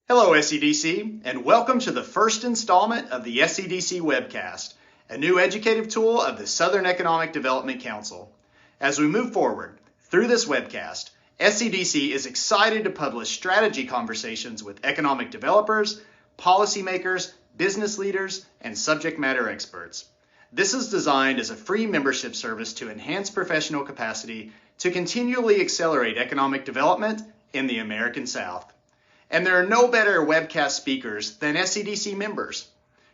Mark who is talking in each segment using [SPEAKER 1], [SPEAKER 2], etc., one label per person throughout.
[SPEAKER 1] Hello, SEDC, and welcome to the first installment of the SEDC Webcast, a new educative tool of the Southern Economic Development Council. As we move forward through this webcast, SEDC is excited to publish strategy conversations with economic developers, policymakers, business leaders, and subject matter experts. This is designed as a free membership service to enhance professional capacity to continually accelerate economic development in the American South. And there are no better webcast speakers than SEDC members,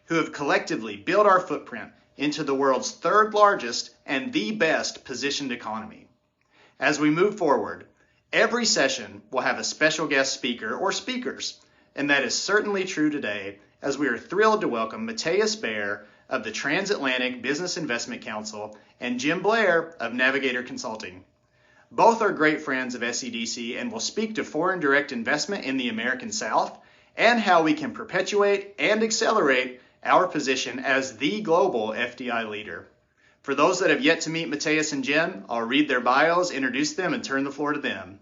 [SPEAKER 1] who have collectively built our footprint into the world's third largest and the best positioned economy. As we move forward, every session will have a special guest speaker or speakers, and that is certainly true today, as we are thrilled to welcome Matthias Beier of the Transatlantic Business Investment Council and Jim Blair of Navigator Consulting. Both are great friends of SEDC and will speak to foreign direct investment in the American South and how we can perpetuate and accelerate our position as the global FDI leader. For those that have yet to meet Matthias and Jim, I'll read their bios, introduce them, and turn the floor to them.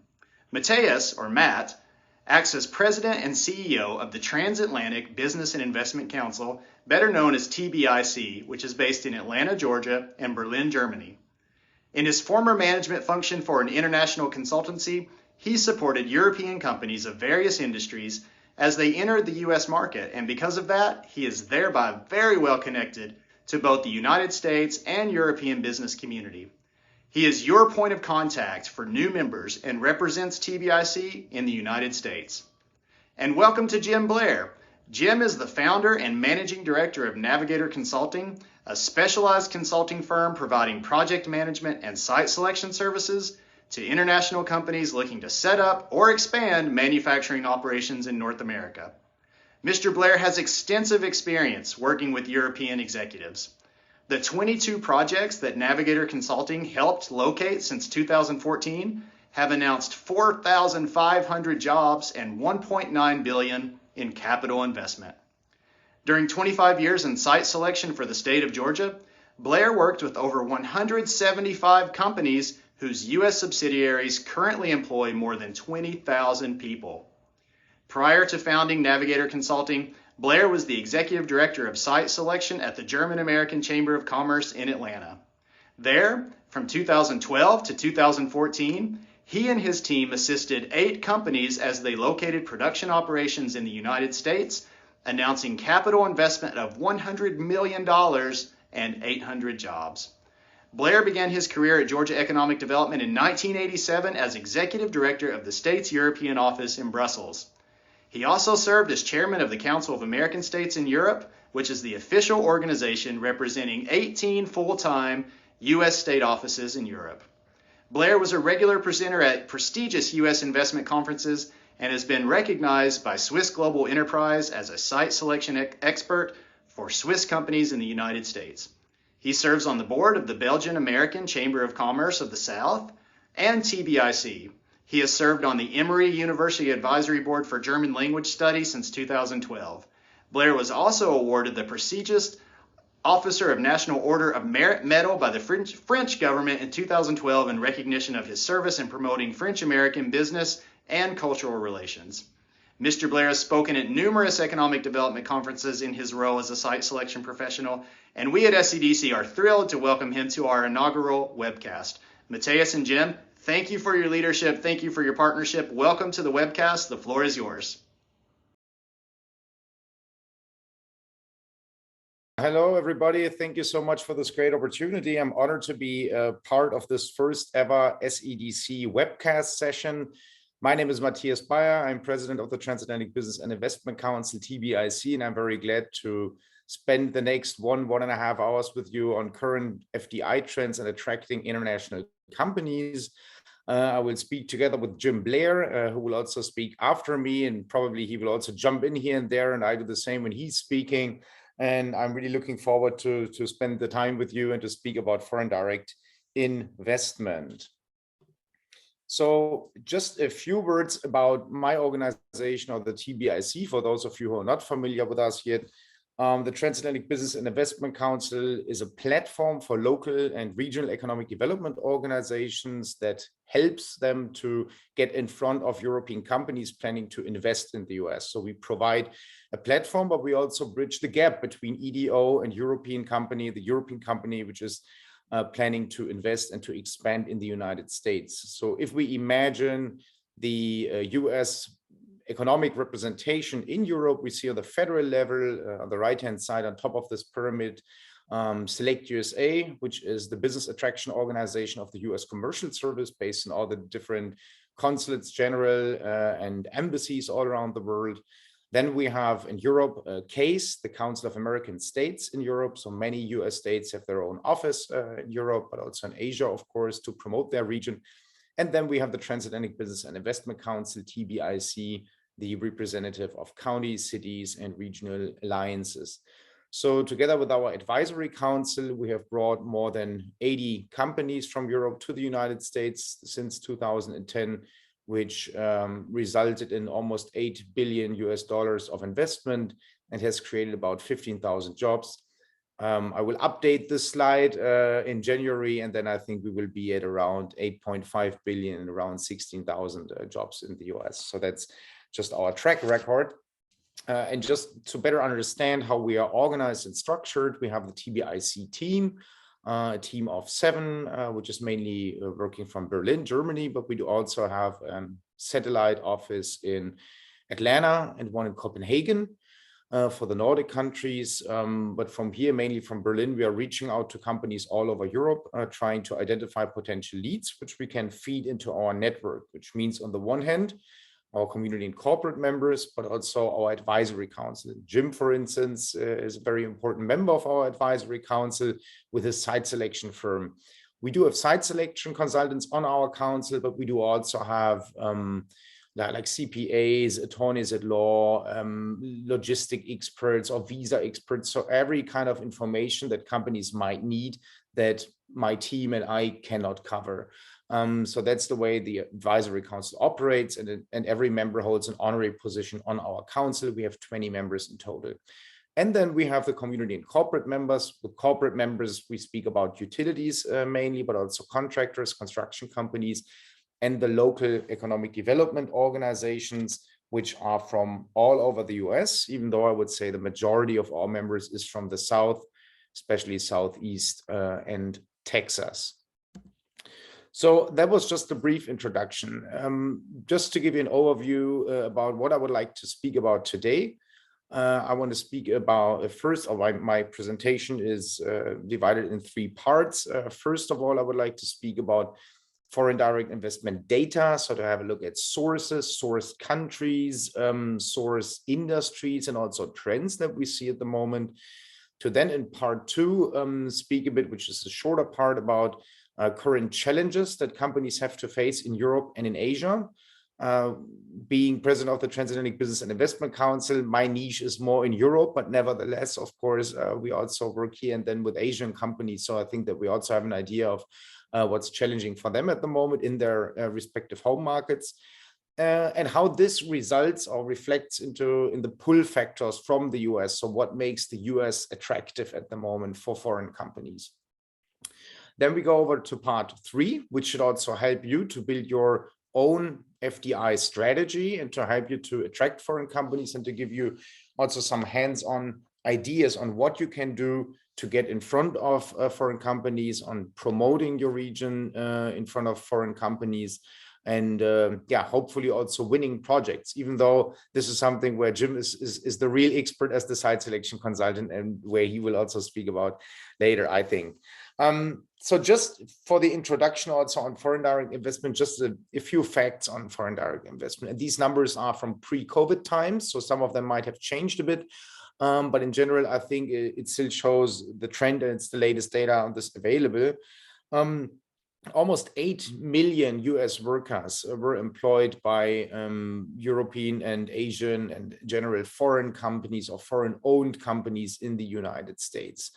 [SPEAKER 1] Matthias, or Matt, acts as President and CEO of the Transatlantic Business and Investment Council, better known as TBIC, which is based in Atlanta, Georgia, and Berlin, Germany. In his former management function for an international consultancy, he supported European companies of various industries as they entered the U.S. market, and because of that, he is thereby very well connected to both the United States and European business community. He is your point of contact for new members and represents TBIC in the United States. And welcome to Jim Blair. Jim is the founder and managing director of Navigator Consulting, a specialized consulting firm providing project management and site selection services to international companies looking to set up or expand manufacturing operations in North America. Mr. Blair has extensive experience working with European executives. The 22 projects that Navigator Consulting helped locate since 2014 have announced 4,500 jobs and $1.9 billion in capital investment. During 25 years in site selection for the state of Georgia, Blair worked with over 175 companies whose U.S. subsidiaries currently employ more than 20,000 people. Prior to founding Navigator Consulting, Blair was the executive director of site selection at the German-American Chamber of Commerce in Atlanta. There, from 2012 to 2014, he and his team assisted 8 companies as they located production operations in the United States, announcing capital investment of $100 million and 800 jobs. Blair began his career at Georgia Economic Development in 1987 as executive director of the state's European office in Brussels. He also served as chairman of the Council of American States in Europe, which is the official organization representing 18 full-time U.S. state offices in Europe. Blair was a regular presenter at prestigious U.S. investment conferences and has been recognized by Swiss Global Enterprise as a site selection expert for Swiss companies in the United States. He serves on the board of the Belgian-American Chamber of Commerce of the South and TBIC. He has served on the Emory University Advisory Board for German Language Studies since 2012. Blair was also awarded the prestigious Officer of National Order of Merit Medal by the French government in 2012 in recognition of his service in promoting French-American business and cultural relations. Mr. Blair has spoken at numerous economic development conferences in his role as a site selection professional, and we at SEDC are thrilled to welcome him to our inaugural webcast. Matthias and Jim, thank you for your leadership. Thank you for your partnership. Welcome to the webcast. The floor is yours.
[SPEAKER 2] Hello, everybody. Thank you so much for this great opportunity. I'm honored to be a part of this first ever SEDC webcast session. My name is Matthias Beier. I'm president of the Transatlantic Business and Investment Council, TBIC, and I'm very glad to spend the next 1.5 hours with you on current FDI trends and attracting international companies. I will speak together with Jim Blair, who will also speak after me, and probably he will also jump in here and there, and I do the same when he's speaking. And I'm really looking forward to spend the time with you and to speak about foreign direct investment. So just a few words about my organization, or the TBIC, for those of you who are not familiar with us yet. The Transatlantic Business and Investment Council is a platform for local and regional economic development organizations that helps them to get in front of European companies planning to invest in the US. So we provide a platform, but we also bridge the gap between EDO and European company, the European company, which is planning to invest and to expand in the United States. So if we imagine the US economic representation in Europe, we see on the federal level, on the right-hand side, on top of this pyramid, Select USA, which is the business attraction organization of the US Commercial Service based in all the different consulates general and embassies all around the world. Then we have in Europe, CASE, the Council of American States in Europe. So many US states have their own office in Europe, but also in Asia, of course, to promote their region. And then we have the Transatlantic Business and Investment Council, TBIC, the representative of counties, cities, and regional alliances. So together with our advisory council, we have brought more than 80 companies from Europe to the United States since 2010, which resulted in almost $8 billion of investment and has created about 15,000 jobs. I will update this slide in January, and then I think we will be at around 8.5 billion and around 16,000 jobs in the US. So that's just our track record. And just to better understand how we are organized and structured, we have the TBIC team, a team of 7, which is mainly working from Berlin, Germany, but we do also have a satellite office in Atlanta and one in Copenhagen for the Nordic countries. But from here, mainly from Berlin, we are reaching out to companies all over Europe, trying to identify potential leads, which we can feed into our network, which means on the one hand, our community and corporate members, but also our advisory council. Jim, for instance, is a very important member of our advisory council with his site selection firm. We do have site selection consultants on our council, but we do also have like CPAs, attorneys at law, logistic experts or visa experts. So every kind of information that companies might need that my team and I cannot cover. So that's the way the advisory council operates, and every member holds an honorary position on our council. We have 20 members in total. And then we have the community and corporate members. With corporate members, we speak about utilities mainly, but also contractors, construction companies, and the local economic development organizations, which are from all over the US, even though I would say the majority of our members is from the South, especially Southeast and Texas. So that was just a brief introduction. Just to give you an overview about what I would like to speak about today. I want to speak about first of all, my presentation is divided in 3 parts. First of all, I would like to speak about foreign direct investment data. So to have a look at sources, source countries, source industries, and also trends that we see at the moment. To then in part 2, speak a bit, which is a shorter part, about current challenges that companies have to face in Europe and in Asia. Being president of the Transatlantic Business and Investment Council, my niche is more in Europe, but nevertheless, of course, we also work here and then with Asian companies. So I think that we also have an idea of what's challenging for them at the moment in their respective home markets, and how this results or reflects in the pull factors from the US. So what makes the US attractive at the moment for foreign companies? Then we go over to part 3, which should also help you to build your own FDI strategy and to help you to attract foreign companies and to give you also some hands-on ideas on what you can do to get in front of foreign companies, on promoting your region in front of foreign companies, and yeah, hopefully also winning projects, even though this is something where Jim is the real expert as the site selection consultant, and where he will also speak about later, I think. So just for the introduction also on foreign direct investment, just a few facts on foreign direct investment. And these numbers are from pre-COVID times, so some of them might have changed a bit. But in general, I think it still shows the trend, and it's the latest data on this available. Almost 8 million US workers were employed by European and Asian and general foreign companies or foreign-owned companies in the United States.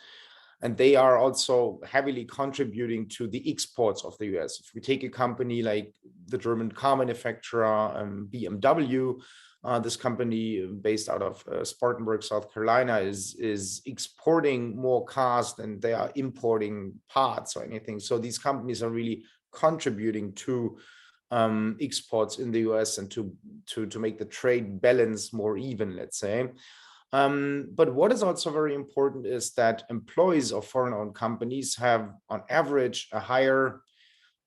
[SPEAKER 2] And they are also heavily contributing to the exports of the US. If we take a company like the German car manufacturer BMW, This company based out of Spartanburg, South Carolina, is exporting more cars than they are importing parts or anything. So these companies are really contributing to exports in the US and to make the trade balance more even, let's say. But what is also very important is that employees of foreign-owned companies have, on average, a higher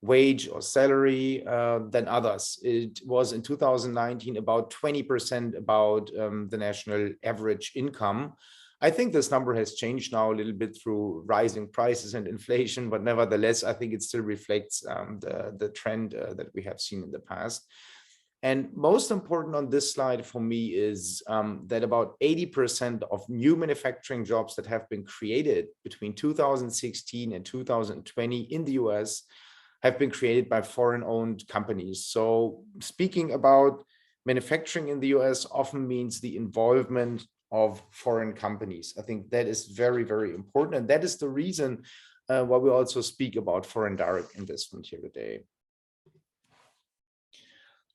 [SPEAKER 2] wage or salary than others. It was in 2019 about 20% about the national average income. I think this number has changed now a little bit through rising prices and inflation, but nevertheless, I think it still reflects the trend that we have seen in the past. And most important on this slide for me is that about 80% of new manufacturing jobs that have been created between 2016 and 2020 in the US have been created by foreign-owned companies. So speaking about manufacturing in the US often means the involvement of foreign companies. I think that is very, very important. And that is the reason why we also speak about foreign direct investment here today.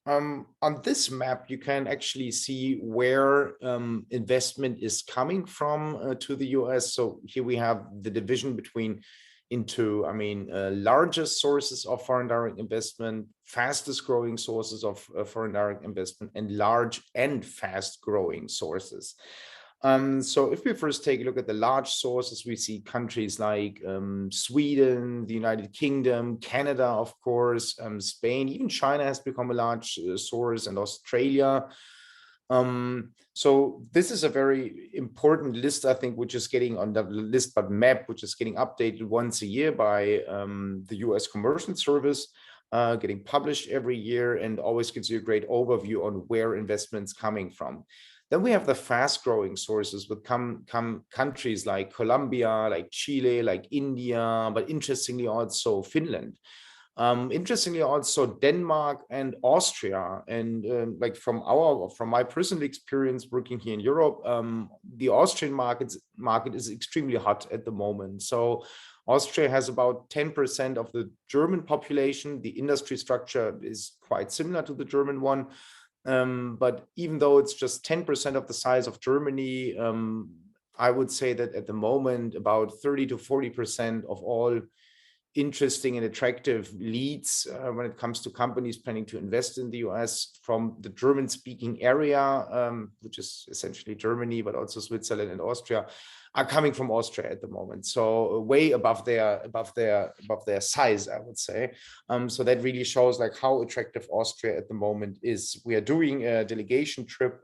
[SPEAKER 2] On this map, you can actually see where investment is coming from to the US. So here we have the division between largest sources of foreign direct investment, fastest growing sources of foreign direct investment, and large and fast growing sources. So if we first take a look at the large sources, we see countries like Sweden, the United Kingdom, Canada, of course, Spain, even China has become a large source, and Australia. So this is a very important list, I think, which is getting on the list, but map, which is getting updated once a year by the US Commercial Service, getting published every year, and always gives you a great overview on where investments coming from. Then we have the fast growing sources with countries like Colombia, like Chile, like India, but interestingly also Finland. Interestingly, also Denmark and Austria, and like from my personal experience working here in Europe, the Austrian market is extremely hot at the moment. So Austria has about 10% of the German population. The industry structure is quite similar to the German one, but even though it's just 10% of the size of Germany, I would say that at the moment about 30 to 40% of all interesting and attractive leads when it comes to companies planning to invest in the US from the German-speaking area, which is essentially Germany, but also Switzerland and Austria, are coming from Austria at the moment. So way above their size, I would say. So that really shows like how attractive Austria at the moment is. We are doing a delegation trip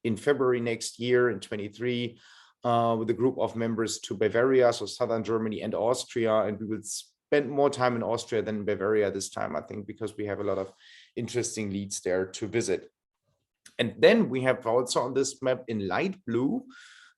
[SPEAKER 2] in February next year in 23. With a group of members to Bavaria, so southern Germany and Austria, and we will spend more time in Austria than in Bavaria this time, I think, because we have a lot of interesting leads there to visit. And then we have also on this map in light blue,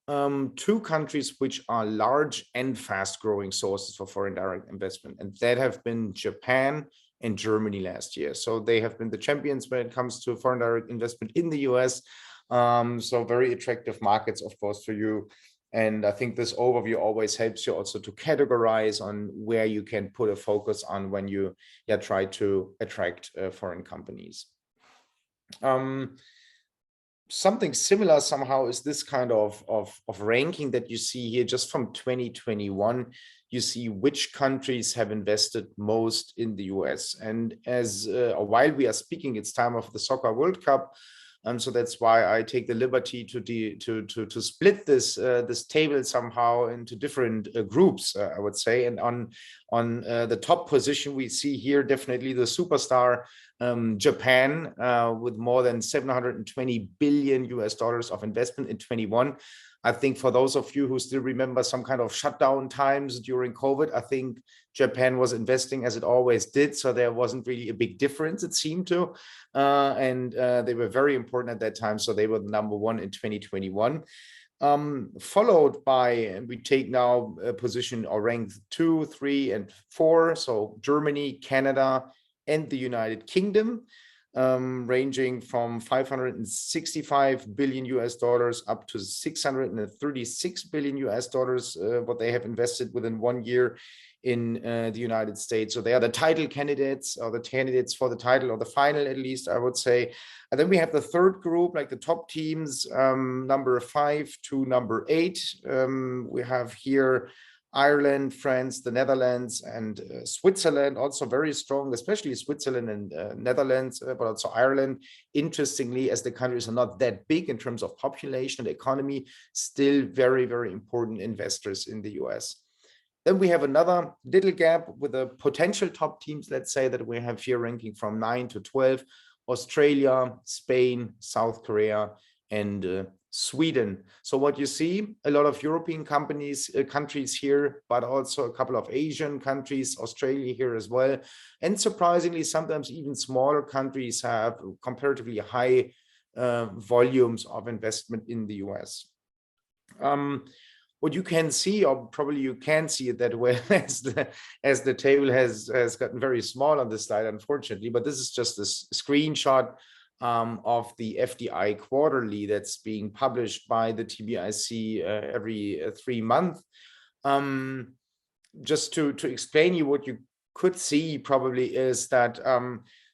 [SPEAKER 2] two countries which are large and fast growing sources for foreign direct investment, and that have been Japan and Germany last year. So they have been the champions when it comes to foreign direct investment in the US. So very attractive markets, of course, for you. And I think this overview always helps you also to categorize on where you can put a focus on when you try to attract foreign companies. Something similar somehow is this kind of ranking that you see here just from 2021. You see which countries have invested most in the US. And as while we are speaking, it's time of the Soccer World Cup. So that's why I take the liberty to split this table somehow into different groups, I would say. And on the top position, we see here definitely the superstar Japan with more than 720 billion US dollars of investment in 21. I think for those of you who still remember some kind of shutdown times during COVID, I think Japan was investing as it always did. So there wasn't really a big difference, it seemed to. And they were very important at that time. So they were the number one in 2021. Followed by, and we take now a position or rank 2, 3, and 4. So Germany, Canada, and the United Kingdom. ranging from 565 billion US dollars up to 636 billion US dollars, what they have invested within 1 year in the United States. So they are the title candidates, or the candidates for the title, or the final, at least, I would say. And then we have the third group, like the top teams, number 5 to number 8. We have here Ireland, France, the Netherlands, and Switzerland, also very strong, especially Switzerland and Netherlands, but also Ireland. Interestingly, as the countries are not that big in terms of population and economy, still very, very important investors in the US. Then we have another little gap with the potential top teams, let's say, that we have here ranking from 9 to 12, Australia, Spain, South Korea, and Sweden. So what you see, a lot of European countries here, but also a couple of Asian countries, Australia here as well. And surprisingly, sometimes even smaller countries have comparatively high volumes of investment in the US. What you can see, or probably you can see it that way, as the table has gotten very small on this slide, unfortunately, but this is just a screenshot of the FDI quarterly that's being published by the TBIC every 3 months. Just to explain you what you could see probably is that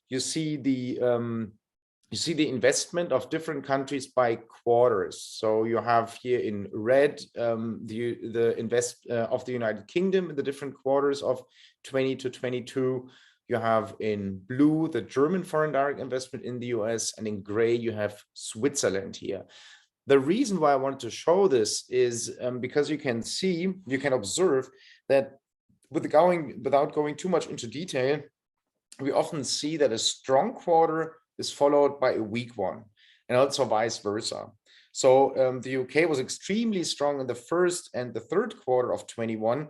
[SPEAKER 2] you see the investment of different countries by quarters. So you have here in red the invest of the United Kingdom in the different quarters of 20 to 22. You have in blue the German foreign direct investment in the US, and in gray you have Switzerland here. The reason why I wanted to show this is because you can observe that without going too much into detail, we often see that a strong quarter is followed by a weak one, and also vice versa. So the UK was extremely strong in the first and the third quarter of 21,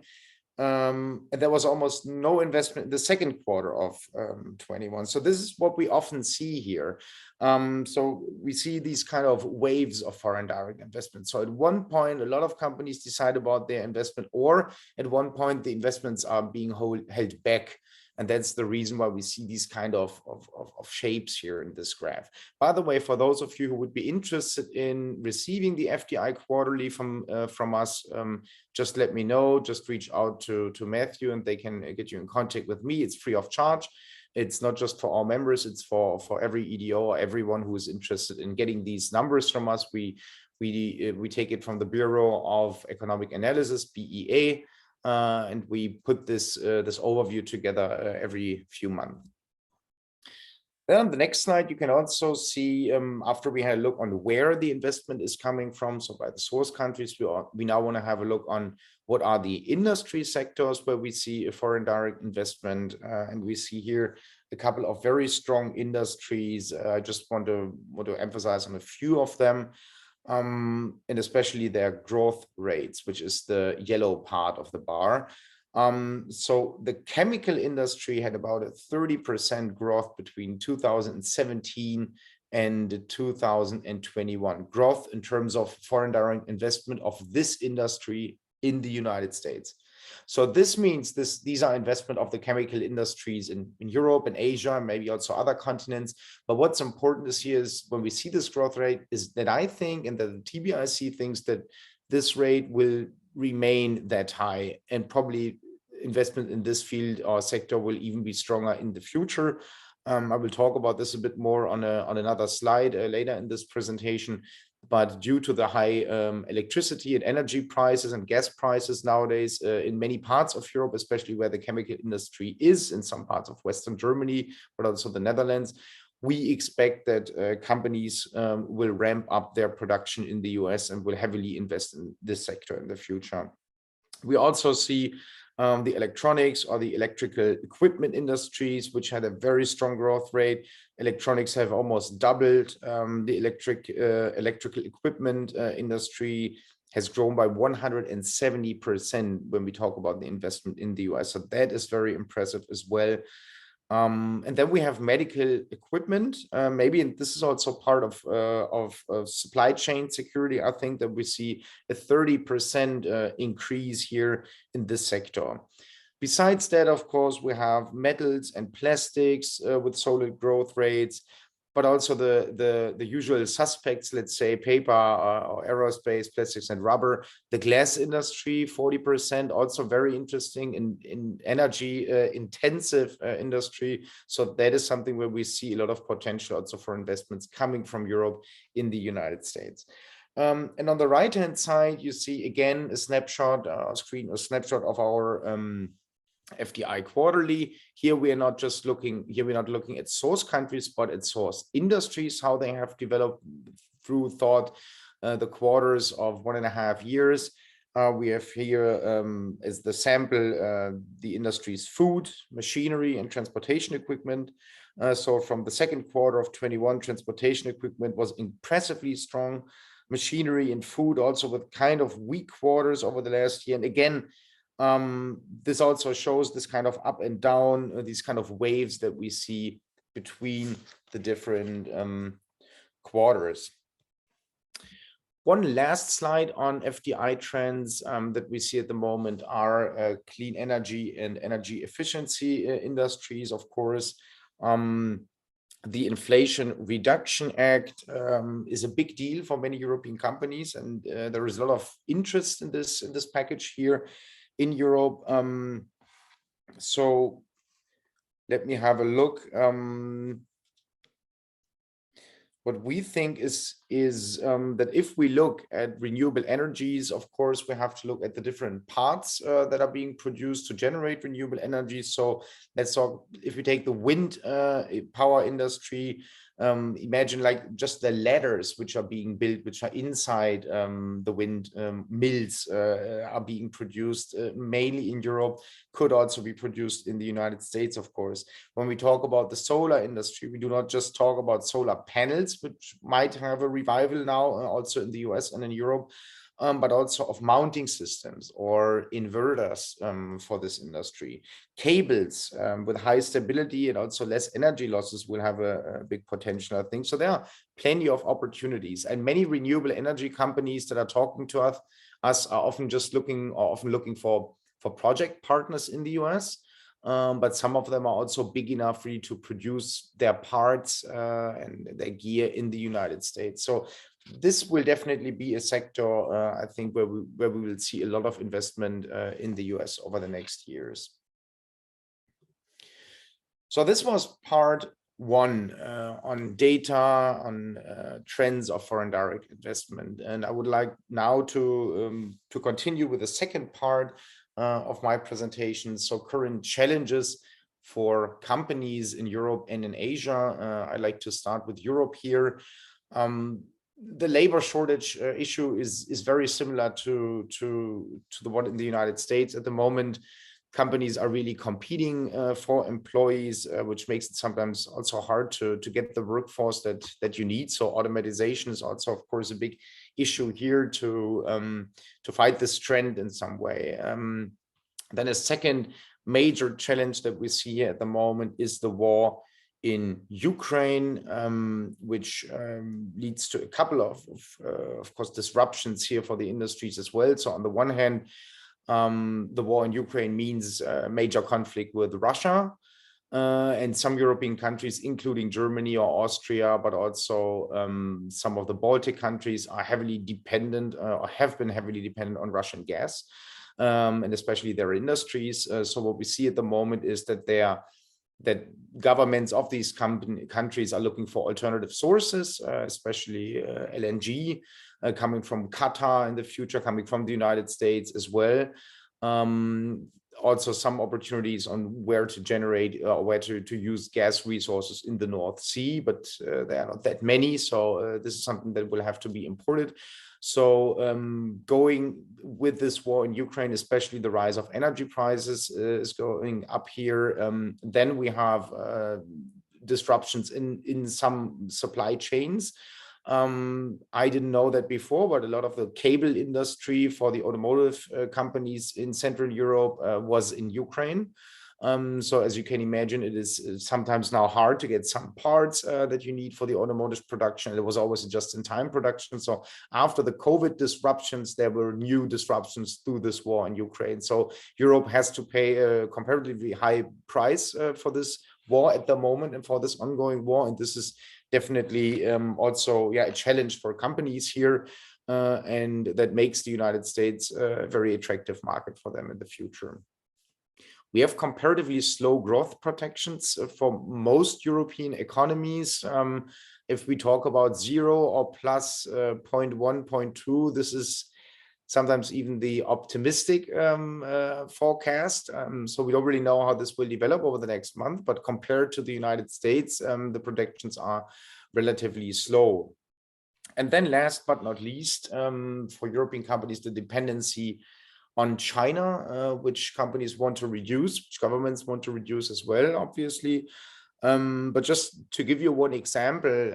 [SPEAKER 2] and there was almost no investment in the second quarter of 21. So this is what we often see here. So we see these kind of waves of foreign direct investment. So at one point, a lot of companies decide about their investment, or at one point, the investments are being held back. And that's the reason why we see these kind of shapes here in this graph. By the way, for those of you who would be interested in receiving the FDI quarterly from us, just let me know. Just reach out to Matthew, and they can get you in contact with me. It's free of charge. It's not just for our members, it's for every EDO or everyone who is interested in getting these numbers from us. We take it from the Bureau of Economic Analysis, BEA. And we put this overview together every few months. Then on the next slide, you can also see, after we had a look on where the investment is coming from, so by the source countries, we now want to have a look on what are the industry sectors where we see a foreign direct investment. And we see here a couple of very strong industries. I just want to emphasize on a few of them. And especially their growth rates, which is the yellow part of the bar. So the chemical industry had about a 30% growth between 2017 and 2021. Growth in terms of foreign direct investment of this industry in the United States. So this means these are investment of the chemical industries in Europe and Asia, maybe also other continents. But what's important is here is when we see this growth rate is that I think, and that the TBIC thinks, that this rate will remain that high, and probably investment in this field or sector will even be stronger in the future. I will talk about this a bit more on another slide later in this presentation. But due to the high electricity and energy prices and gas prices nowadays in many parts of Europe, especially where the chemical industry is, in some parts of Western Germany, but also the Netherlands, we expect that companies will ramp up their production in the US and will heavily invest in this sector in the future. We also see the electronics or the electrical equipment industries, which had a very strong growth rate. Electronics have almost doubled. The electrical equipment industry has grown by 170% when we talk about the investment in the US. So that is very impressive as well. And then we have medical equipment. Maybe this is also part of supply chain security. I think that we see a 30% increase here in this sector. Besides that, of course, we have metals and plastics with solid growth rates, but also the usual suspects, let's say paper or aerospace, plastics and rubber. The glass industry, 40%, also very interesting in energy intensive industry. So that is something where we see a lot of potential also for investments coming from Europe in the United States. And on the right-hand side, you see again a snapshot, a snapshot of our FDI quarterly. Here we are not just looking, we're not looking at source countries, but at source industries, how they have developed through the quarters of 1.5 years. We have here as the sample, the industries food, machinery, and transportation equipment. So from the second quarter of 21, transportation equipment was impressively strong. Machinery and food also with kind of weak quarters over the last year. And again, this also shows this kind of up and down, these kind of waves that we see between the different quarters. One last slide on FDI trends that we see at the moment are clean energy and energy efficiency industries, of course. The Inflation Reduction Act is a big deal for many European companies, and there is a lot of interest in this package here in Europe. So let me have a look. What we think is that if we look at renewable energies, of course, we have to look at the different parts that are being produced to generate renewable energy. So let's talk, if we take the wind power industry, imagine like just the ladders which are being built, which are inside the wind mills are being produced mainly in Europe, could also be produced in the United States, of course. When we talk about the solar industry, we do not just talk about solar panels, which might have a revival now also in the US and in Europe, but also of mounting systems or inverters for this industry. Cables with high stability and also less energy losses will have a big potential, I think. So there are plenty of opportunities, and many renewable energy companies that are talking to us are often just looking for project partners in the US. But some of them are also big enough really to produce their parts and their gear in the United States. So this will definitely be a sector, I think, where we will see a lot of investment in the US over the next years. So this was part one on data, on trends of foreign direct investment. And I would like now to continue with the second part of my presentation. So current challenges for companies in Europe and in Asia. I'd like to start with Europe here. The labor shortage issue is very similar to the one in the United States. At the moment, companies are really competing for employees, which makes it sometimes also hard to get the workforce that you need. So automatization is also, of course, a big issue here to fight this trend in some way. Then a second major challenge that we see at the moment is the war in Ukraine, which leads to a couple of course, disruptions here for the industries as well. So on the one hand, the war in Ukraine means a major conflict with Russia, and some European countries, including Germany or Austria, but also some of the Baltic countries are heavily dependent or have been heavily dependent on Russian gas, and especially their industries. So what we see at the moment is that governments of these countries are looking for alternative sources, especially LNG, coming from Qatar in the future, coming from the United States as well. Also some opportunities on where to generate or where to use gas resources in the North Sea, but there are not that many. So this is something that will have to be imported. So going with this war in Ukraine, especially the rise of energy prices is going up here. Then we have disruptions in some supply chains. I didn't know that before, but a lot of the cable industry for the automotive companies in Central Europe was in Ukraine. So as you can imagine, it is sometimes now hard to get some parts that you need for the automotive production. It was always a just-in-time production. So after the COVID disruptions, there were new disruptions through this war in Ukraine. So Europe has to pay a comparatively high price for this war at the moment and for this ongoing war. And this is definitely also a challenge for companies here. And that makes the United States a very attractive market for them in the future. We have comparatively slow growth protections for most European economies. If we talk about 0 or plus 0.1, 0.2, this is sometimes even the optimistic forecast. So we don't really know how this will develop over the next month, but compared to the United States, the projections are relatively slow. And then last but not least, for European companies, the dependency on China, which companies want to reduce, which governments want to reduce as well, obviously. But just to give you one example,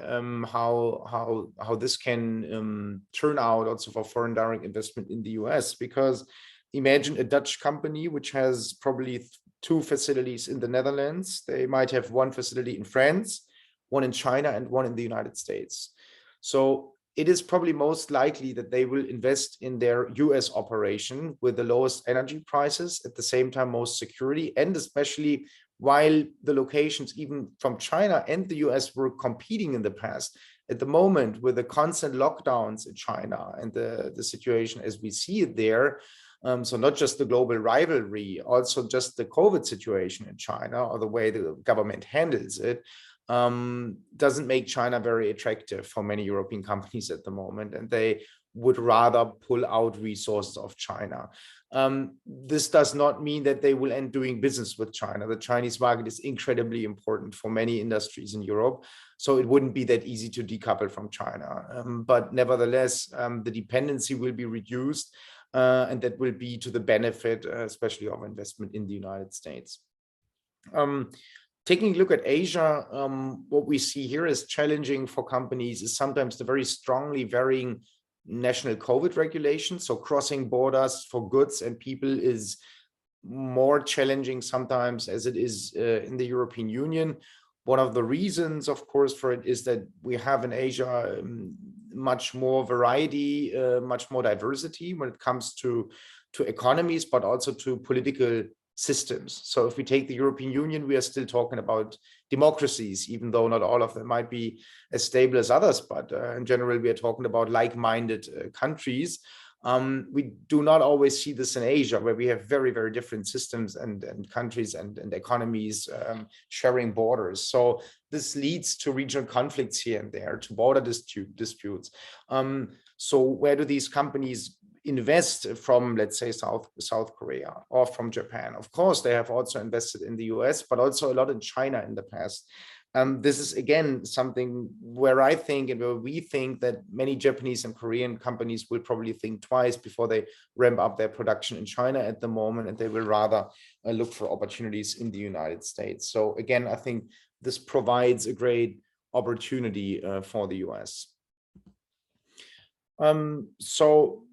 [SPEAKER 2] how this can turn out also for foreign direct investment in the US, because imagine a Dutch company which has probably 2 facilities in the Netherlands. They might have 1 facility in France, 1 in China, and 1 in the United States. So it is probably most likely that they will invest in their US operation with the lowest energy prices, at the same time most security, and especially while the locations even from China and the US were competing in the past. At the moment, with the constant lockdowns in China and the situation as we see it there, so not just the global rivalry, also just the COVID situation in China or the way the government handles it, doesn't make China very attractive for many European companies at the moment, and they would rather pull out resources of China. This does not mean that they will end doing business with China. The Chinese market is incredibly important for many industries in Europe, so it wouldn't be that easy to decouple from China. But nevertheless, the dependency will be reduced, and that will be to the benefit, especially of investment in the United States. Taking a look at Asia, what we see here as challenging for companies is sometimes the very strongly varying national COVID regulations. So crossing borders for goods and people is more challenging sometimes as it is in the European Union. One of the reasons, of course, for it is that we have in Asia much more variety, much more diversity when it comes to economies, but also to political systems. So if we take the European Union, we are still talking about democracies, even though not all of them might be as stable as others, but in general, we are talking about like-minded countries. We do not always see this in Asia, where we have very, very different systems and countries and economies sharing borders. So this leads to regional conflicts here and there, to border disputes. So where do these companies invest from, let's say, South Korea or from Japan? Of course, they have also invested in the US, but also a lot in China in the past. This is, again, something where I think and where we think that many Japanese and Korean companies will probably think twice before they ramp up their production in China at the moment, and they will rather look for opportunities in the United States. So again, I think this provides a great opportunity for the US. So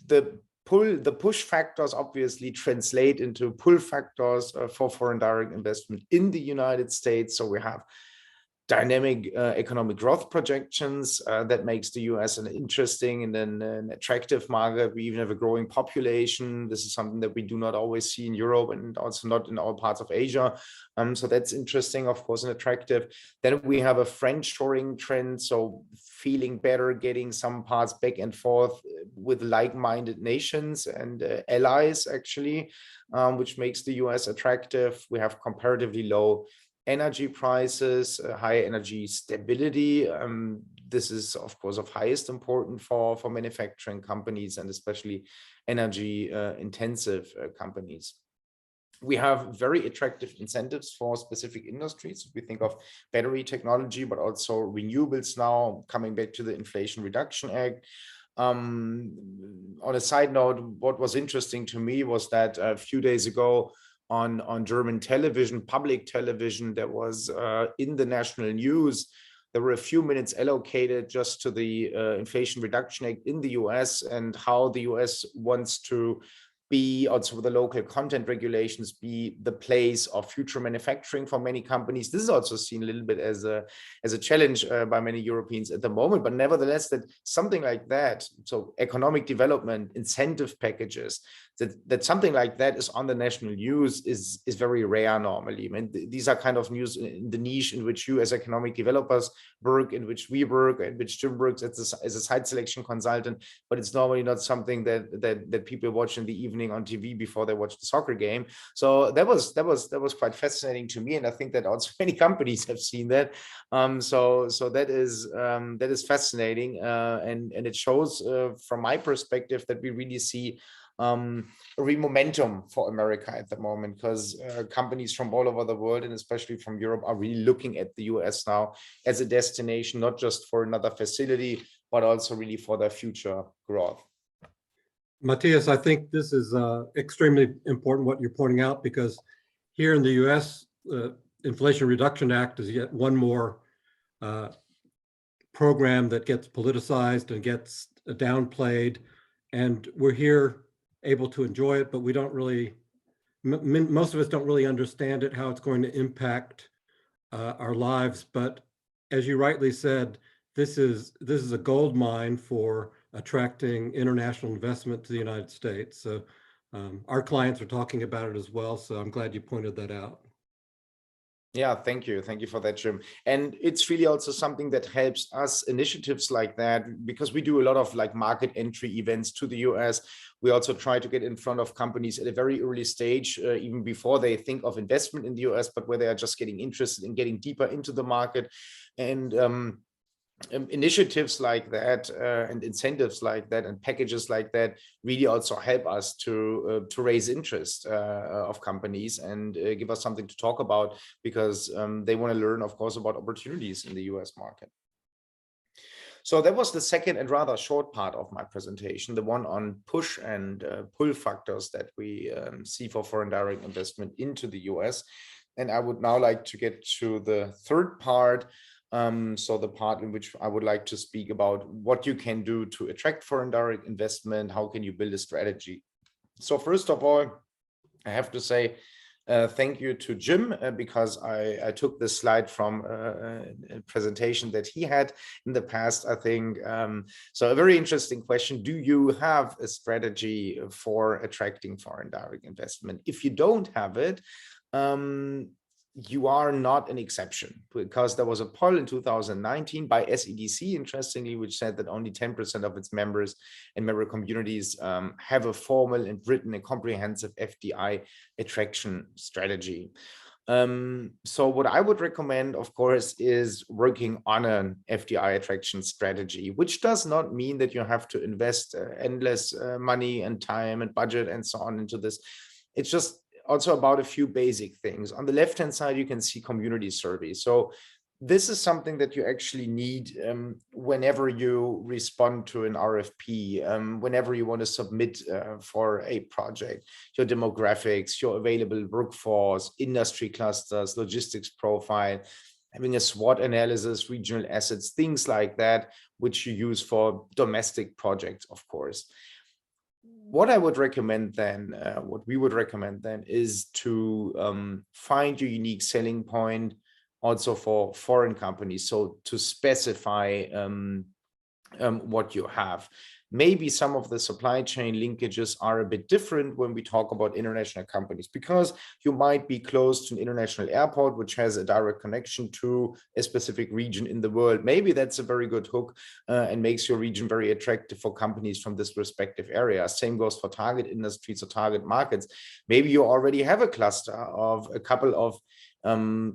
[SPEAKER 2] the push factors obviously translate into pull factors for foreign direct investment in the United States. So we have dynamic economic growth projections that makes the US an interesting and an attractive market. We even have a growing population. This is something that we do not always see in Europe and also not in all parts of Asia. So that's interesting, of course, and attractive. Then we have a friendshoring trend, so feeling better, getting some parts back and forth with like-minded nations and allies, actually, which makes the US attractive. We have comparatively low energy prices, high energy stability. This is, of course, of highest importance for manufacturing companies and especially energy intensive companies. We have very attractive incentives for specific industries. If we think of battery technology, but also renewables now, coming back to the Inflation Reduction Act. On a side note, what was interesting to me was that a few days ago, on German television, public television, there was in the national news, there were a few minutes allocated just to the Inflation Reduction Act in the US and how the US wants to B, also the local content regulations, be the place of future manufacturing for many companies. This is also seen a little bit as a challenge by many Europeans at the moment, but nevertheless, that something like that, so economic development, incentive packages, that something like that is on the national news is very rare normally. I mean, these are kind of news in the niche in which you as economic developers work, in which we work, in which Jim works as a site selection consultant, but it's normally not something that people watch in the evening on TV before they watch the soccer game. So that was quite fascinating to me, and I think that also many companies have seen that. So that is fascinating, and it shows from my perspective that we really see a real momentum for America at the moment, because companies from all over the world, and especially from Europe, are really looking at the US now as a destination, not just for another facility, but also really for their future growth.
[SPEAKER 3] Matthias, I think this is extremely important what you're pointing out, because here in the US, Inflation Reduction Act is yet one more program that gets politicized and gets downplayed. And we're here able to enjoy it, but we don't really, most of us don't really understand it, how it's going to impact our lives. But as you rightly said, this is a gold mine for attracting international investment to the United States. So our clients are talking about it as well. So I'm glad you pointed that out.
[SPEAKER 2] Yeah, thank you. Thank you for that, Jim. And it's really also something that helps us, initiatives like that, because we do a lot of like market entry events to the US. We also try to get in front of companies at a very early stage, even before they think of investment in the US, but where they are just getting interested in getting deeper into the market. And initiatives like that and incentives like that and packages like that really also help us to raise interest of companies and give us something to talk about, because they want to learn, of course, about opportunities in the US market. So that was the second and rather short part of my presentation, the one on push and pull factors that we see for foreign direct investment into the US. And I would now like to get to the third part. So the part in which I would like to speak about what you can do to attract foreign direct investment, how can you build a strategy. So first of all, I have to say thank you to Jim, because I took this slide from a presentation that he had in the past, I think. So a very interesting question. Do you have a strategy for attracting foreign direct investment? If you don't have it, you are not an exception, because there was a poll in 2019 by SEDC, interestingly, which said that only 10% of its members and member communities have a formal and written and comprehensive FDI attraction strategy. So what I would recommend, of course, is working on an FDI attraction strategy, which does not mean that you have to invest endless money and time and budget and so on into this. It's just also about a few basic things. On the left-hand side, you can see community surveys. So this is something that you actually need whenever you respond to an RFP, whenever you want to submit for a project, your demographics, your available workforce, industry clusters, logistics profile, having a SWOT analysis, regional assets, things like that, which you use for domestic projects, of course. What I would recommend then, what we would recommend then, is to find your unique selling point also for foreign companies. So to specify what you have. Maybe some of the supply chain linkages are a bit different when we talk about international companies, because you might be close to an international airport, which has a direct connection to a specific region in the world. Maybe that's a very good hook and makes your region very attractive for companies from this respective area. Same goes for target industries or target markets. Maybe you already have a cluster of a couple of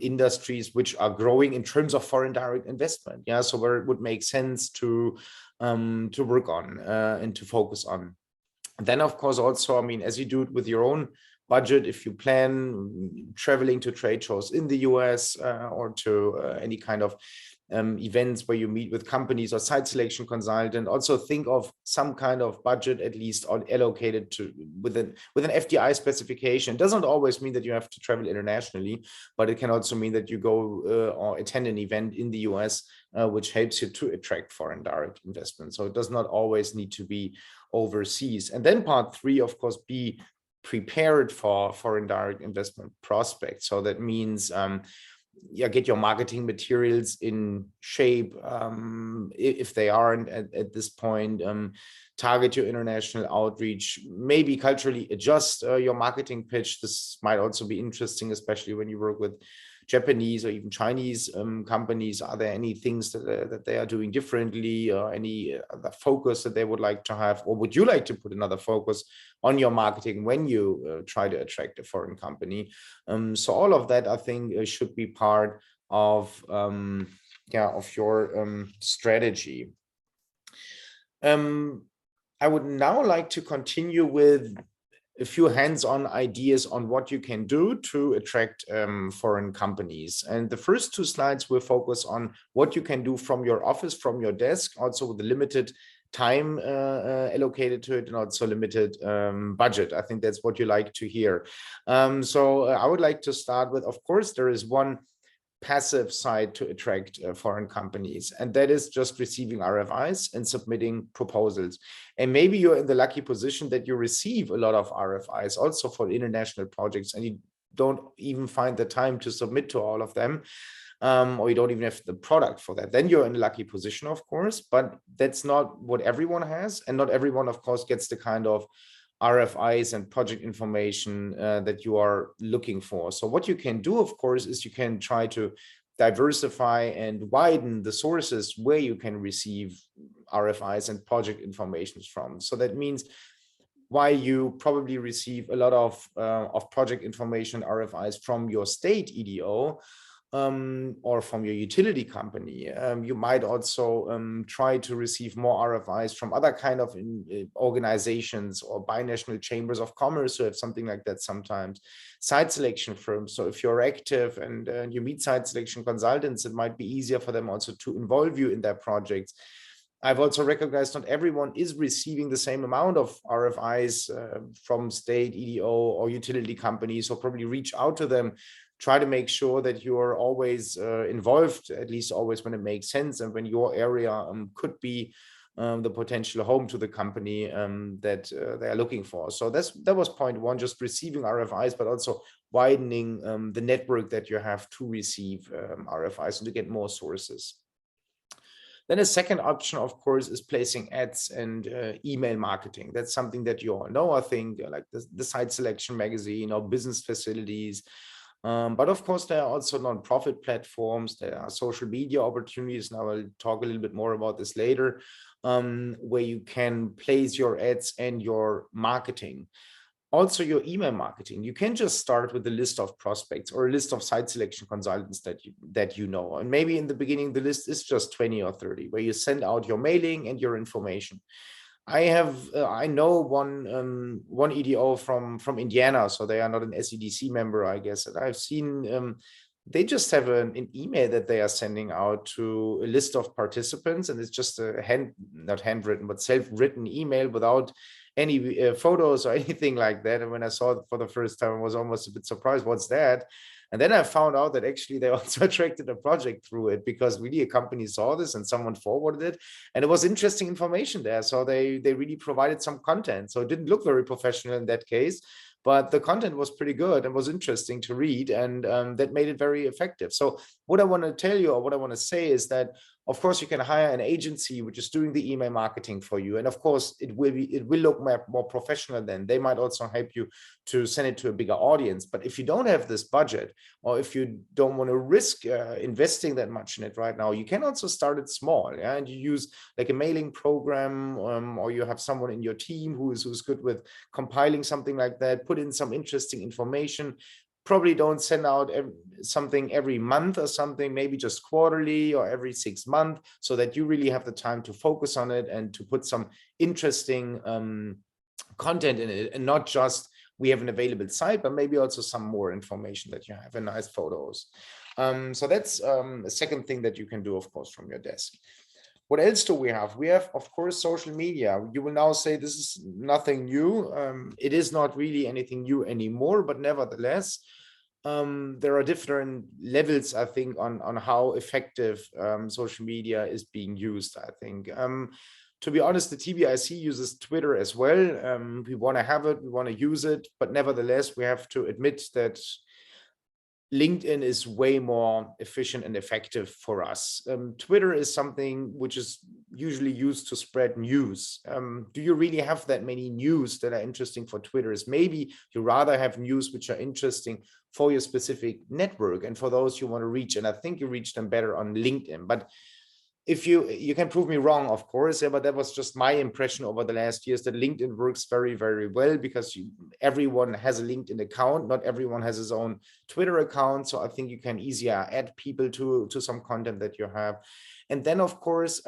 [SPEAKER 2] industries which are growing in terms of foreign direct investment. Yeah, so where it would make sense to work on and to focus on. And then, of course, also, I mean, as you do it with your own budget, if you plan traveling to trade shows in the US or to any kind of events where you meet with companies or site selection consultant. Also think of some kind of budget at least allocated to with an FDI specification. It doesn't always mean that you have to travel internationally, but it can also mean that you go or attend an event in the US, which helps you to attract foreign direct investment. So it does not always need to be overseas. And then part 3, of course, be prepared for foreign direct investment prospects. So that means get your marketing materials in shape if they aren't at this point. Target your international outreach, maybe culturally adjust your marketing pitch. This might also be interesting, especially when you work with Japanese or even Chinese companies. Are there any things that they are doing differently, or any other focus that they would like to have, or would you like to put another focus on your marketing when you try to attract a foreign company? So all of that, I think, should be part of your strategy. I would now like to continue with a few hands-on ideas on what you can do to attract foreign companies. And the first 2 slides will focus on what you can do from your office, from your desk, also with the limited time allocated to it, and also limited budget. I think that's what you like to hear. So I would like to start with, of course, there is one passive side to attract foreign companies, and that is just receiving RFIs and submitting proposals. And maybe you're in the lucky position that you receive a lot of RFIs also for international projects, and you don't even find the time to submit to all of them, or you don't even have the product for that. Then you're in a lucky position, of course, but that's not what everyone has, and not everyone, of course, gets the kind of RFIs and project information that you are looking for. So what you can do, of course, is you can try to diversify and widen the sources where you can receive RFIs and project information from. So that means while you probably receive a lot of project information RFIs from your state EDO, or from your utility company, you might also try to receive more RFIs from other kind of organizations or binational chambers of commerce who have something like that sometimes. Site selection firms. So if you're active and you meet site selection consultants, it might be easier for them also to involve you in their projects. I've also recognized not everyone is receiving the same amount of RFIs from state EDO or utility companies, so probably reach out to them. Try to make sure that you are always involved, at least always when it makes sense, and when your area could be the potential home to the company that they are looking for. So that was point 1, just receiving RFIs, but also widening the network that you have to receive RFIs and to get more sources. Then a second option, of course, is placing ads and email marketing. That's something that you all know, I think, like the Site Selection magazine or Business Facilities. But of course, there are also non-profit platforms. There are social media opportunities. Now I'll talk a little bit more about this later, where you can place your ads and your marketing. Also, your email marketing. You can just start with a list of prospects or a list of site selection consultants that you know. And maybe in the beginning, the list is just 20 or 30, where you send out your mailing and your information. I know one EDO from Indiana, so they are not an SEDC member, I guess. And I've seen they just have an email that they are sending out to a list of participants, and it's just a not handwritten, but self-written email without any photos or anything like that. And when I saw it for the first time, I was almost a bit surprised. What's that? And then I found out that actually they also attracted a project through it, because really a company saw this and someone forwarded it, and it was interesting information there. So they really provided some content. So it didn't look very professional in that case, but the content was pretty good and was interesting to read, and that made it very effective. So what I want to tell you, or what I want to say, is that of course you can hire an agency which is doing the email marketing for you, and of course it will look more professional. Then they might also help you to send it to a bigger audience. But if you don't have this budget, or if you don't want to risk investing that much in it right now, you can also start it small, yeah? And you use like a mailing program, or you have someone in your team who's good with compiling something like that. Put in some interesting information. Probably don't send out something every month or something, maybe just quarterly or every 6 months, so that you really have the time to focus on it and to put some interesting content in it, and not just we have an available site, but maybe also some more information that you have and nice photos. So that's a second thing that you can do, of course, from your desk. What else do we have? We have, of course, social media. You will now say this is nothing new. It is not really anything new anymore, but nevertheless, there are different levels, I think, on how effective social media is being used, I think. To be honest, the TBIC uses Twitter as well. We want to have it, we want to use it, but nevertheless, we have to admit that LinkedIn is way more efficient and effective for us. Twitter is something which is usually used to spread news. Do you really have that many news that are interesting for Twitters? Maybe you rather have news which are interesting for your specific network and for those you want to reach. And I think you reach them better on LinkedIn. But if you can prove me wrong, of course, but that was just my impression over the last years, that LinkedIn works very, very well because everyone has a LinkedIn account. Not everyone has his own Twitter account. So I think you can easier add people to some content that you have. And then, of course,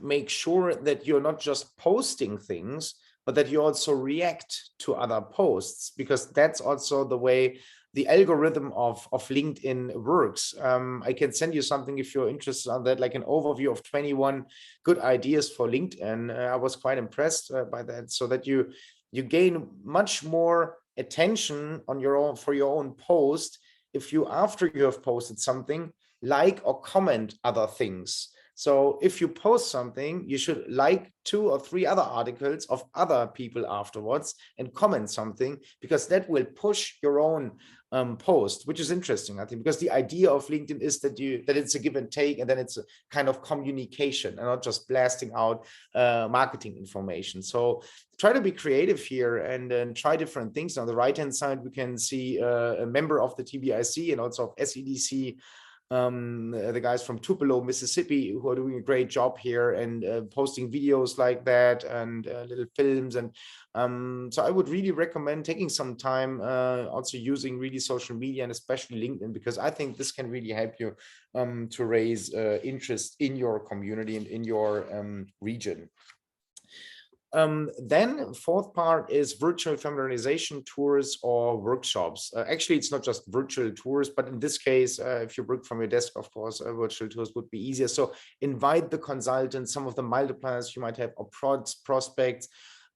[SPEAKER 2] make sure that you're not just posting things, but that you also react to other posts, because that's also the way the algorithm of LinkedIn works. I can send you something if you're interested on that, like an overview of 21 good ideas for LinkedIn. I was quite impressed by that, so that you gain much more attention on your own for your own post if you, after you have posted something, like or comment other things. So if you post something, you should like 2 or 3 other articles of other people afterwards and comment something, because that will push your own post, which is interesting, I think, because the idea of LinkedIn is that it's a give and take, and then it's a kind of communication and not just blasting out marketing information. So try to be creative here and then try different things. On the right-hand side, we can see a member of the TBIC and also of SEDC, the guys from Tupelo, Mississippi, who are doing a great job here and posting videos like that and little films. And so I would really recommend taking some time also using really social media and especially LinkedIn, because I think this can really help you to raise interest in your community and in your region. Then fourth part is virtual familiarization tours or workshops. Actually, it's not just virtual tours, but in this case, if you work from your desk, of course, virtual tours would be easier. So invite the consultants, some of the multipliers you might have, or prospects.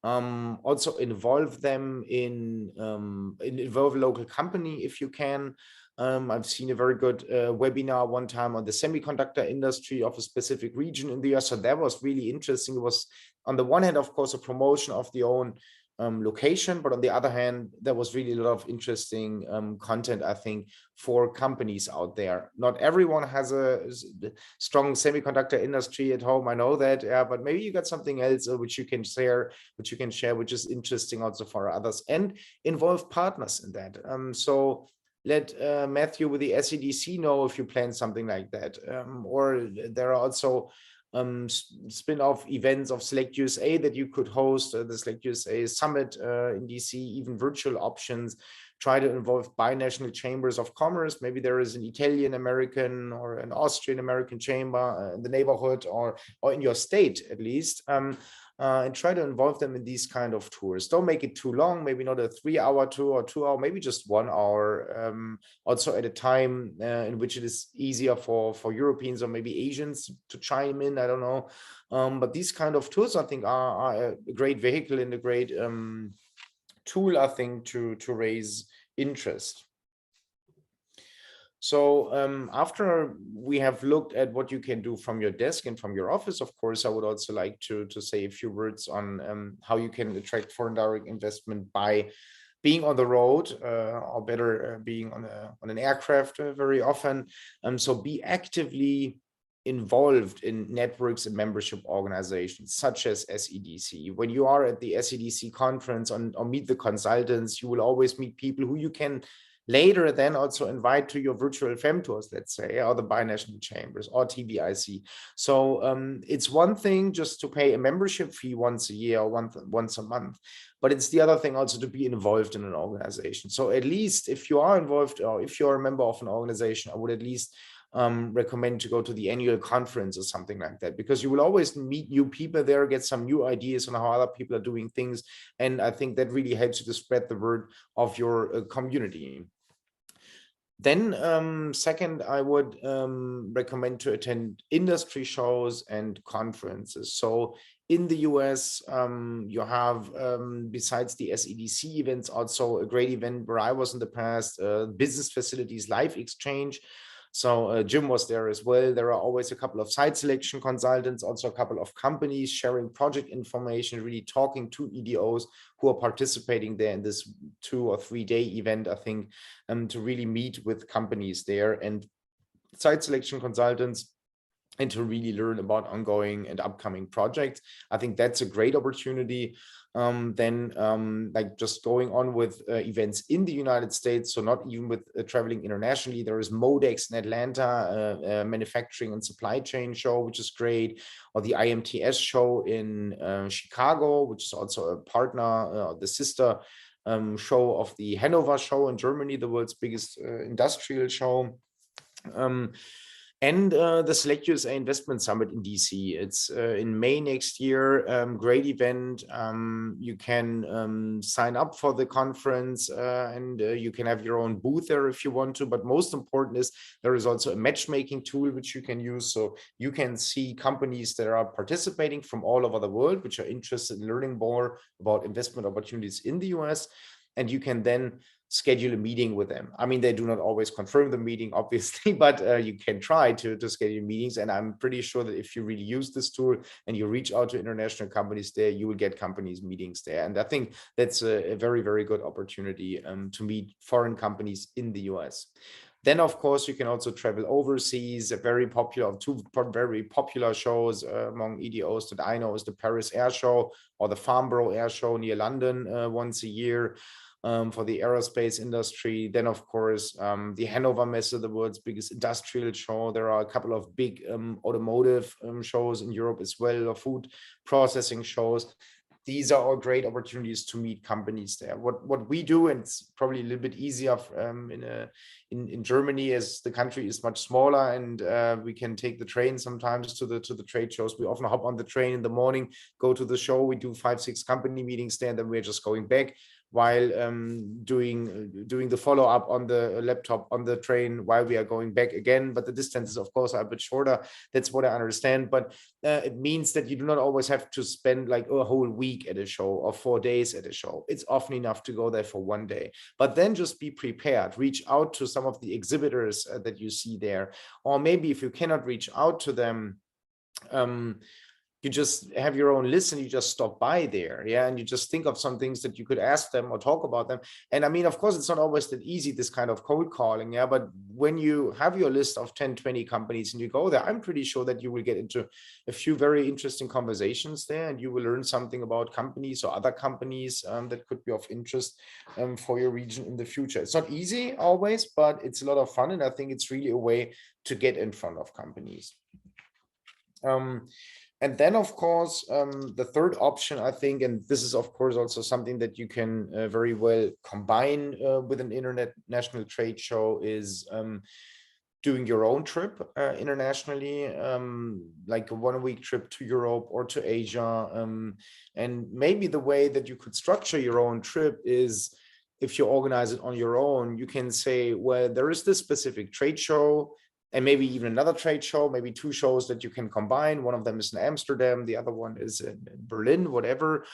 [SPEAKER 2] Also involve them involve a local company if you can. I've seen a very good webinar one time on the semiconductor industry of a specific region in the US. So that was really interesting. It was, on the one hand, of course, a promotion of the own location, but on the other hand, there was really a lot of interesting content, I think, for companies out there. Not everyone has a strong semiconductor industry at home, I know that, yeah, but maybe you got something else which you can share, which is interesting also for others, and involve partners in that. So let Matthew with the SEDC know if you plan something like that. Or there are also spin-off events of Select USA that you could host, the Select USA Summit in DC, even virtual options. Try to involve binational chambers of commerce. Maybe there is an Italian American or an Austrian American chamber in the neighborhood, or in your state at least. And try to involve them in these kind of tours. Don't make it too long, maybe not a 3-hour tour or 2 hour, maybe just 1 hour, also at a time in which it is easier for Europeans or maybe Asians to chime in, I don't know. But these kind of tours, I think, are a great vehicle and a great tool, I think, to raise interest. So after we have looked at what you can do from your desk and from your office, of course, I would also like to say a few words on how you can attract foreign direct investment by being on the road, or better, being on an aircraft very often. So be actively involved in networks and membership organizations such as SEDC. When you are at the SEDC conference or meet the consultants, you will always meet people who you can later then also invite to your virtual fem tours, let's say, or the binational chambers or TBIC. So it's one thing just to pay a membership fee once a year or once a month, but it's the other thing also to be involved in an organization. So at least if you are involved, or if you're a member of an organization, I would at least recommend to go to the annual conference or something like that, because you will always meet new people there, get some new ideas on how other people are doing things. And I think that really helps you to spread the word of your community. Then second, I would recommend to attend industry shows and conferences. So in the US, you have, besides the SEDC events, also a great event where I was in the past, Business Facilities Live Exchange. So Jim was there as well. There are always a couple of site selection consultants, also a couple of companies sharing project information, really talking to EDOs who are participating there in this 2 or 3 day event, I think, to really meet with companies there and site selection consultants, and to really learn about ongoing and upcoming projects. I think that's a great opportunity. Then like just going on with events in the United States, so not even with traveling internationally, there is MODEX in Atlanta, manufacturing and supply chain show, which is great, or the IMTS show in Chicago, which is also a partner, the sister show of the Hanover show in Germany, the world's biggest industrial show. And the Select USA Investment Summit in DC. It's in May next year. Great event. You can sign up for the conference and you can have your own booth there if you want to. But most important is there is also a matchmaking tool which you can use. So you can see companies that are participating from all over the world, which are interested in learning more about investment opportunities in the US. And you can then schedule a meeting with them. I mean, they do not always confirm the meeting, obviously, but you can try to schedule meetings. And I'm pretty sure that if you really use this tool and you reach out to international companies there, you will get companies meetings there. And I think that's a very, very good opportunity to meet foreign companies in the US. Then, of course, you can also travel overseas. Two very popular shows among EDOs that I know is the Paris Air Show or the Farnborough Air Show near London once a year. For the aerospace industry. Then, of course, the Hanover Messe, the world's biggest industrial show. There are a couple of big automotive shows in Europe as well, or food processing shows. These are all great opportunities to meet companies there. What we do, and it's probably a little bit easier in Germany, as the country is much smaller, and we can take the train sometimes to the trade shows. We often hop on the train in the morning, go to the show. We do 5-6 company meetings there, and then we're just going back, while doing the follow-up on the laptop on the train while we are going back again. But the distances, of course, are a bit shorter. That's what I understand. But it means that you do not always have to spend like a whole week at a show or 4 days at a show. It's often enough to go there for 1 day. But then just be prepared. Reach out to some of the exhibitors that you see there. Or maybe if you cannot reach out to them, you just have your own list and you just stop by there, yeah, and you just think of some things that you could ask them or talk about them. And I mean, of course, it's not always that easy, this kind of cold calling, yeah, but when you have your list of 10-20 companies and you go there, I'm pretty sure that you will get into a few very interesting conversations there, and you will learn something about companies or other companies that could be of interest for your region in the future. It's not easy always, but it's a lot of fun, and I think it's really a way to get in front of companies. And then, of course, the third option, I think, and this is, of course, also something that you can very well combine with an international trade show, is doing your own trip internationally, like a 1-week trip to Europe or to Asia. And maybe the way that you could structure your own trip is, if you organize it on your own, you can say, well, there is this specific trade show, and maybe even another trade show, maybe 2 shows that you can combine. One of them is in Amsterdam, the other one is in Berlin, whatever.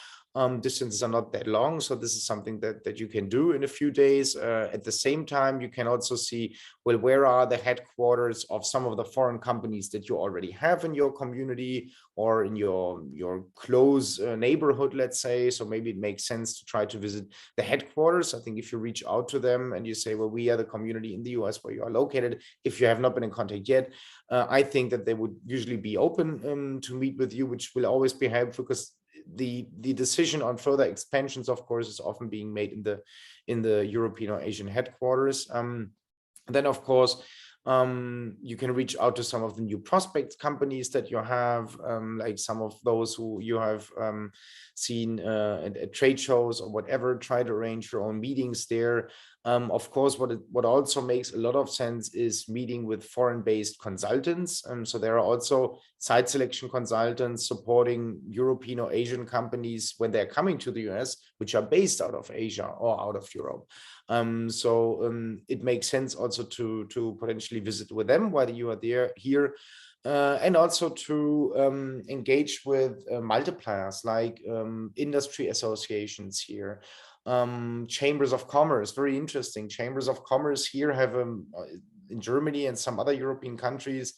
[SPEAKER 2] Distances are not that long, so this is something that you can do in a few days. At the same time, you can also see, well, where are the headquarters of some of the foreign companies that you already have in your community or in your close neighborhood, let's say. So maybe it makes sense to try to visit the headquarters. I think if you reach out to them and you say, well, we are the community in the US where you are located, if you have not been in contact yet, I think that they would usually be open to meet with you, which will always be helpful, because the decision on further expansions, of course, is often being made in the European or Asian headquarters. Then, of course, You can reach out to some of the new prospects companies that you have, like some of those who you have seen at trade shows or whatever. Try to arrange your own meetings there. Of course, what also makes a lot of sense is meeting with foreign-based consultants. So there are also site selection consultants supporting European or Asian companies when they're coming to the US, which are based out of Asia or out of Europe. It makes sense also to potentially visit with them while you are here. And also to engage with multipliers like industry associations here, chambers of commerce. Very interesting. Chambers of commerce here have in Germany and some other European countries,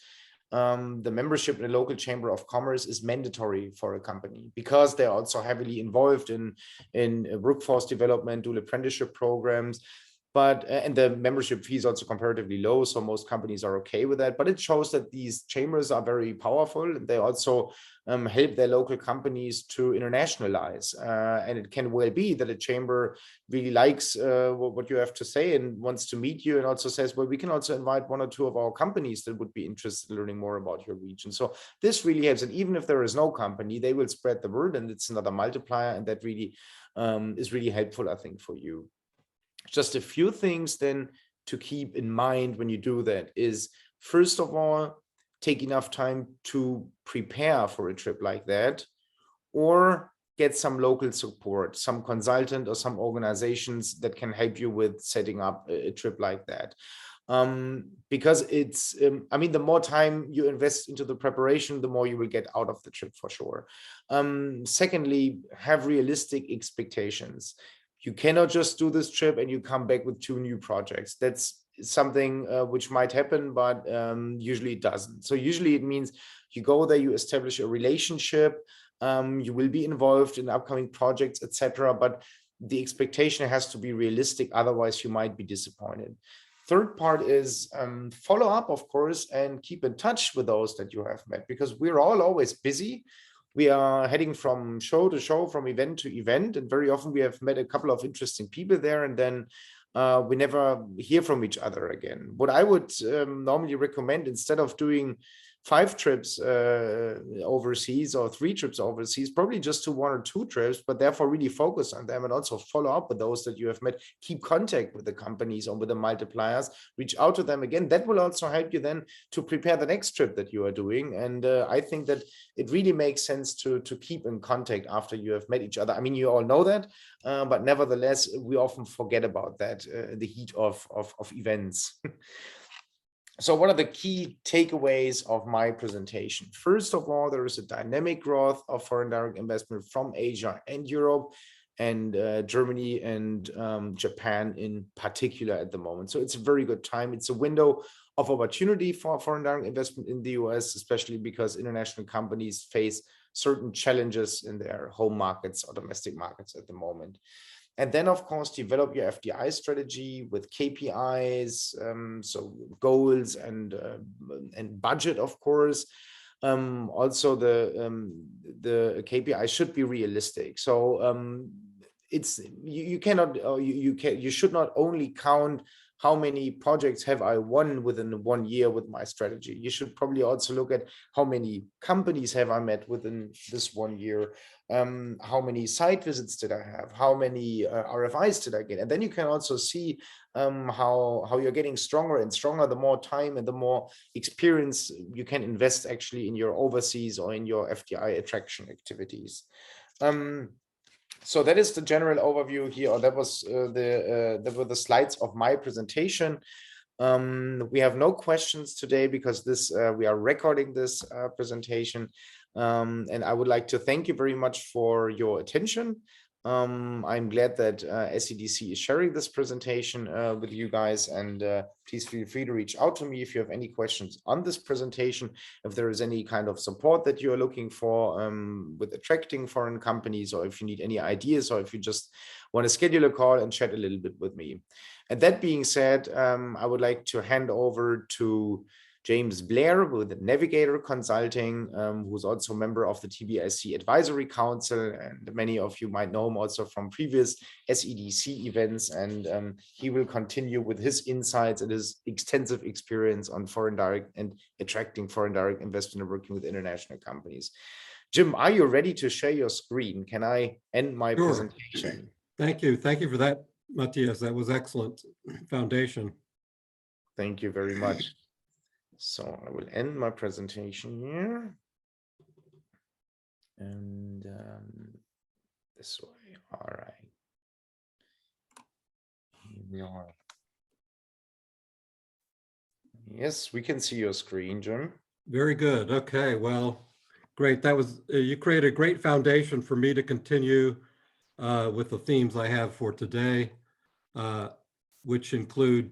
[SPEAKER 2] the membership in a local chamber of commerce is mandatory for a company because they're also heavily involved in workforce development, dual apprenticeship programs. And the membership fee is also comparatively low, so most companies are okay with that. But it shows that these chambers are very powerful, and they also help their local companies to internationalize. And it can well be that a chamber really likes what you have to say and wants to meet you, and also says, well, we can also invite one or two of our companies that would be interested in learning more about your region. So this really helps. And even if there is no company, they will spread the word, and it's another multiplier, and that really is really helpful, I think, for you. Just a few things then to keep in mind when you do that is, first of all, take enough time to prepare for a trip like that, or get some local support, some consultant or some organizations that can help you with setting up a trip like that. Because it's, the more time you invest into the preparation, the more you will get out of the trip for sure. Secondly, have realistic expectations. You cannot just do this trip and you come back with 2 new projects. That's something which might happen, but usually it doesn't. So usually it means you go there, you establish a relationship, you will be involved in upcoming projects, etc. But the expectation has to be realistic, otherwise you might be disappointed. Third part is follow up, of course, and keep in touch with those that you have met, because we're all always busy. We are heading from show to show, from event to event, and very often we have met a couple of interesting people there, and then we never hear from each other again. What I would normally recommend, instead of doing 5 trips overseas or 3 trips overseas, probably just do 1 or 2 trips, but therefore really focus on them and also follow up with those that you have met. Keep contact with the companies or with the multipliers, reach out to them again. That will also help you then to prepare the next trip that you are doing. And I think that it really makes sense to keep in contact after you have met each other. I mean, you all know that, but nevertheless, we often forget about that in the heat of events. So what are the key takeaways of my presentation? First of all, there is a dynamic growth of foreign direct investment from Asia and Europe, and Germany and Japan in particular at the moment. So it's a very good time. It's a window of opportunity for foreign direct investment in the US, especially because international companies face certain challenges in their home markets or domestic markets at the moment. And then, of course, develop your FDI strategy with KPIs, so goals and budget, of course. Also, the KPI should be realistic. So you should not only count how many projects have I won within 1 year with my strategy. You should probably also look at how many companies have I met within this 1 year. How many site visits did I have? How many RFIs did I get? And then you can also see how you're getting stronger and stronger the more time and the more experience you can invest actually in your overseas or in your FDI attraction activities. So that is the general overview here, or that were the slides of my presentation. We have no questions today because we are recording this presentation. And I would like to thank you very much for your attention. I'm glad that SEDC is sharing this presentation with you guys, and please feel free to reach out to me if you have any questions on this presentation, if there is any kind of support that you are looking for with attracting foreign companies, or if you need any ideas, or if you just want to schedule a call and chat a little bit with me. And that being said, I would like to hand over to James Blair with Navigator Consulting, who's also a member of the TBIC Advisory Council, and many of you might know him also from previous SEDC events, and he will continue with his insights and his extensive experience on foreign direct and attracting foreign direct investment and working with international companies. Jim, are you ready to share your screen? Can I end my presentation?
[SPEAKER 3] Thank you. Thank you for that, Matthias. That was excellent foundation.
[SPEAKER 2] Thank you very much. So I will end my presentation here. And this way. All right. Here we are. Yes, we can see your screen, Jim.
[SPEAKER 3] Very good. Okay, well, great. That was, you created a great foundation for me to continue with the themes I have for today, which include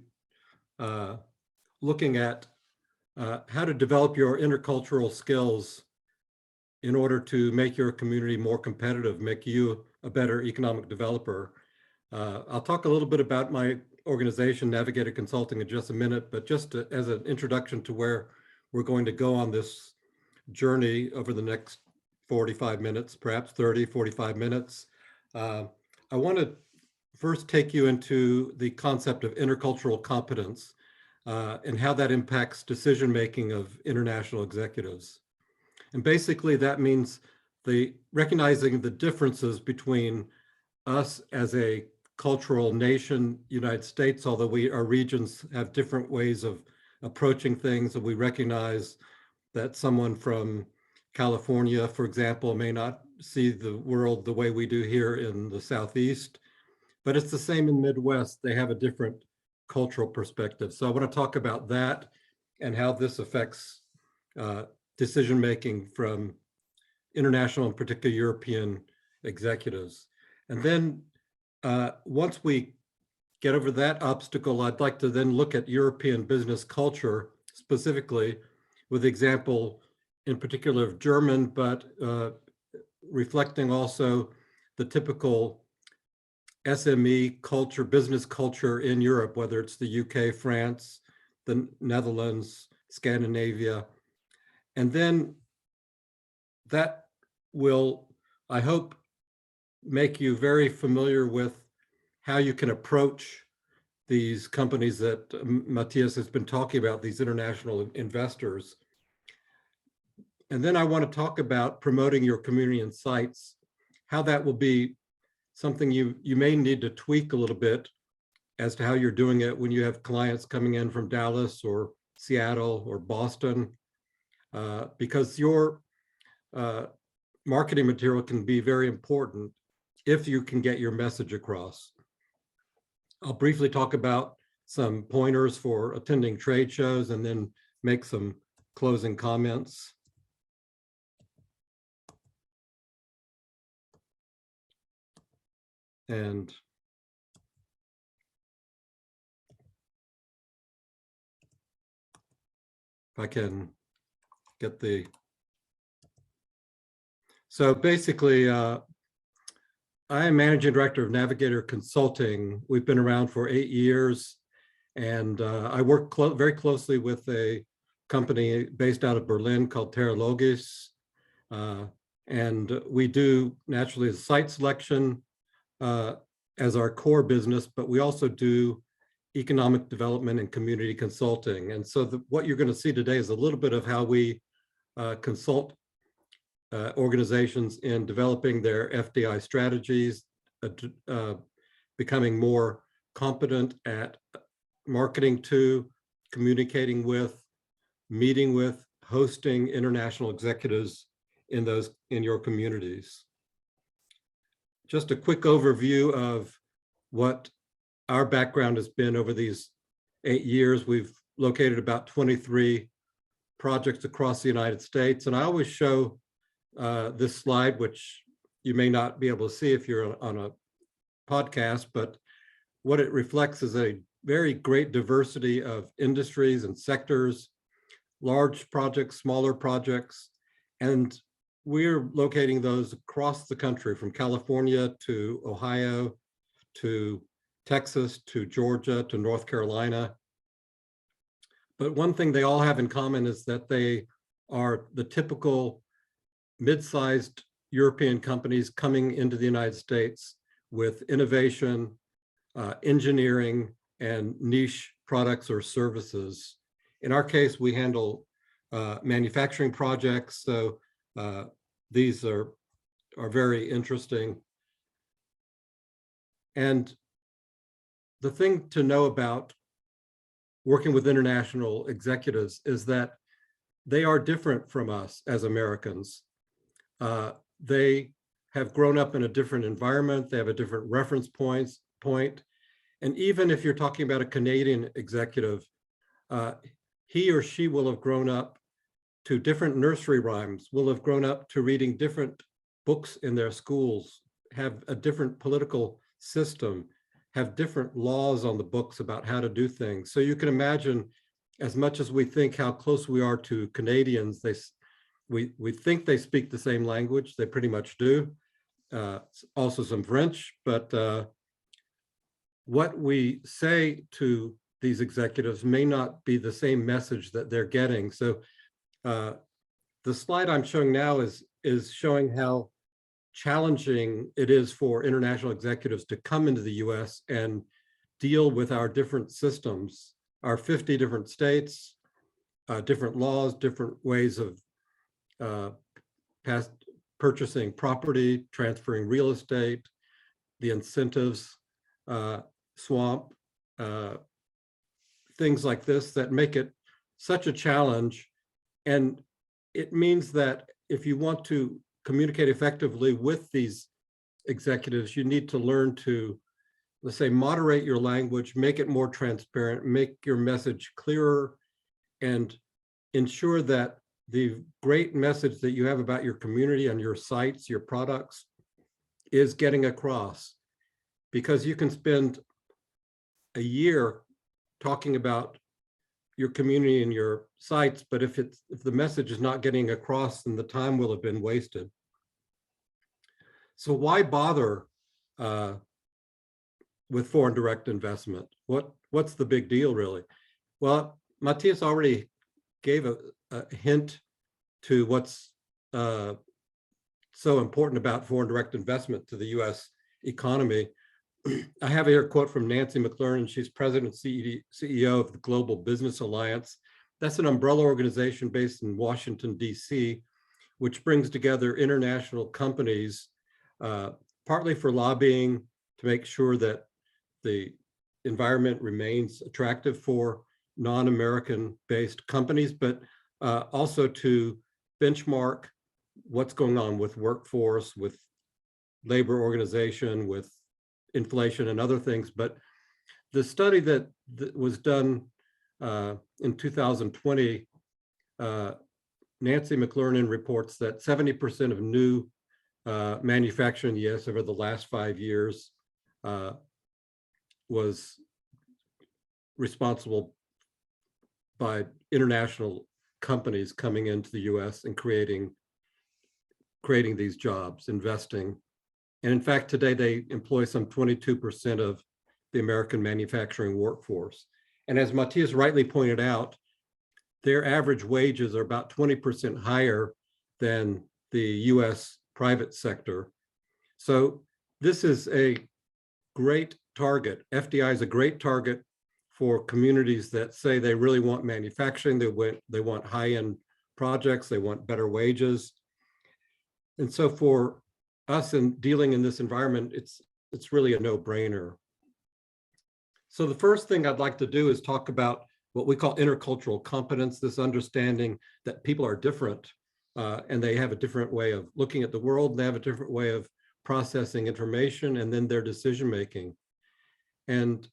[SPEAKER 3] looking at how to develop your intercultural skills in order to make your community more competitive, make you a better economic developer. I'll talk a little bit about my organization, Navigator Consulting, in just a minute, but just as an introduction to where we're going to go on this journey over the next 45 minutes, perhaps 30, 45 minutes. I want to first take you into the concept of intercultural competence and how that impacts decision-making of international executives. And basically that means recognizing the differences between us as a cultural nation, United States, although our regions have different ways of approaching things, and we recognize that someone from California, for example, may not see the world the way we do here in the Southeast, but it's the same in Midwest. They have a different cultural perspective. So I want to talk about that and how this affects decision-making from international and particularly European executives. And then once we get over that obstacle, I'd like to then look at European business culture specifically with example in particular of German, but reflecting also the typical SME culture, business culture in Europe, whether it's the UK, France, the Netherlands, Scandinavia. And then that will, I hope, make you very familiar with how you can approach these companies that Matthias has been talking about, these international investors. And then I want to talk about promoting your community insights, how that will be something you may need to tweak a little bit as to how you're doing it when you have clients coming in from Dallas or Seattle or Boston, because your marketing material can be very important if you can get your message across. I'll briefly talk about some pointers for attending trade shows and then make some closing comments. And if I can get so basically, I am Managing Director of Navigator Consulting. We've been around for 8 years, and I work very closely with a company based out of Berlin called Terralogis. And we do naturally site selection as our core business, but we also do economic development and community consulting. And so what you're going to see today is a little bit of how we consult organizations in developing their FDI strategies, becoming more competent at marketing to, communicating with, meeting with, hosting international executives in your communities. Just a quick overview of what our background has been over these 8 years. We've located about 23 projects across the United States. And I always show this slide, which you may not be able to see if you're on a podcast, but what it reflects is a very great diversity of industries and sectors, large projects, smaller projects, and we're locating those across the country from California to Ohio, to Texas, to Georgia, to North Carolina. but one thing they all have in common is that they are the typical mid-sized European companies coming into the United States with innovation, engineering, and niche products or services. In our case, we handle manufacturing projects, so these are very interesting. And the thing to know about working with international executives is that they are different from us as Americans. They have grown up in a different environment. They have a different reference point. And even if you're talking about a Canadian executive, he or she will have grown up to different nursery rhymes, will have grown up to reading different books in their schools, have a different political system, have different laws on the books about how to do things. So you can imagine, as much as we think how close we are to Canadians, we think they speak the same language. They pretty much do. Also some French, but what we say to these executives may not be the same message that they're getting. So the slide I'm showing now is showing how challenging it is for international executives to come into the US and deal with our different systems, our 50 different states, different laws, different ways of purchasing property, transferring real estate, the incentives, swamp, things like this that make it such a challenge. And it means that if you want to communicate effectively with these executives, you need to learn to, let's say, moderate your language, make it more transparent, make your message clearer, and ensure that the great message that you have about your community and your sites, your products, is getting across. Because you can spend a year talking about your community and your sites, but if the message is not getting across, then the time will have been wasted. So why bother with foreign direct investment? What's the big deal, really? Well, Matthias already gave a hint to what's so important about foreign direct investment to the US economy. I have here a quote from Nancy McLernan. She's president and CEO of the Global Business Alliance. That's an umbrella organization based in Washington, DC, which brings together international companies, partly for lobbying to make sure that the environment remains attractive for non-American based companies, but also to benchmark what's going on with workforce, with labor organization, with inflation and other things. But the study that was done in 2020, Nancy McLernan reports that 70% of new manufacturing in the US over the last 5 years was responsible by international companies coming into the US and creating these jobs, investing. And in fact, today they employ some 22% of the American manufacturing workforce. And as Matthias rightly pointed out, their average wages are about 20% higher than the US private sector. So this is a great target. FDI is a great target for communities that say they really want manufacturing, they want high-end projects, they want better wages. And so for us in dealing in this environment, it's really a no-brainer. So the first thing I'd like to do is talk about what we call intercultural competence, this understanding that people are different and they have a different way of looking at the world, and they have a different way of processing information and then their decision-making. And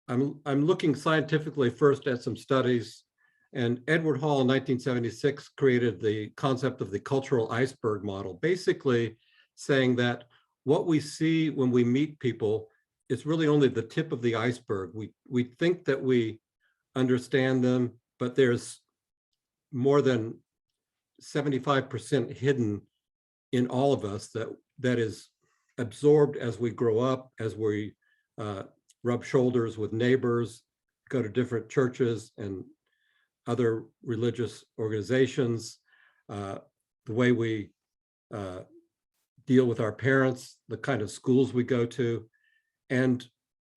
[SPEAKER 3] I'm looking scientifically first at some studies, and Edward Hall in 1976 created the concept of the cultural iceberg model, basically saying that what we see when we meet people is really only the tip of the iceberg. We think that we understand them, but there's more than 75% hidden in all of us that is absorbed as we grow up, as we rub shoulders with neighbors, go to different churches and other religious organizations, the way we deal with our parents, the kind of schools we go to, and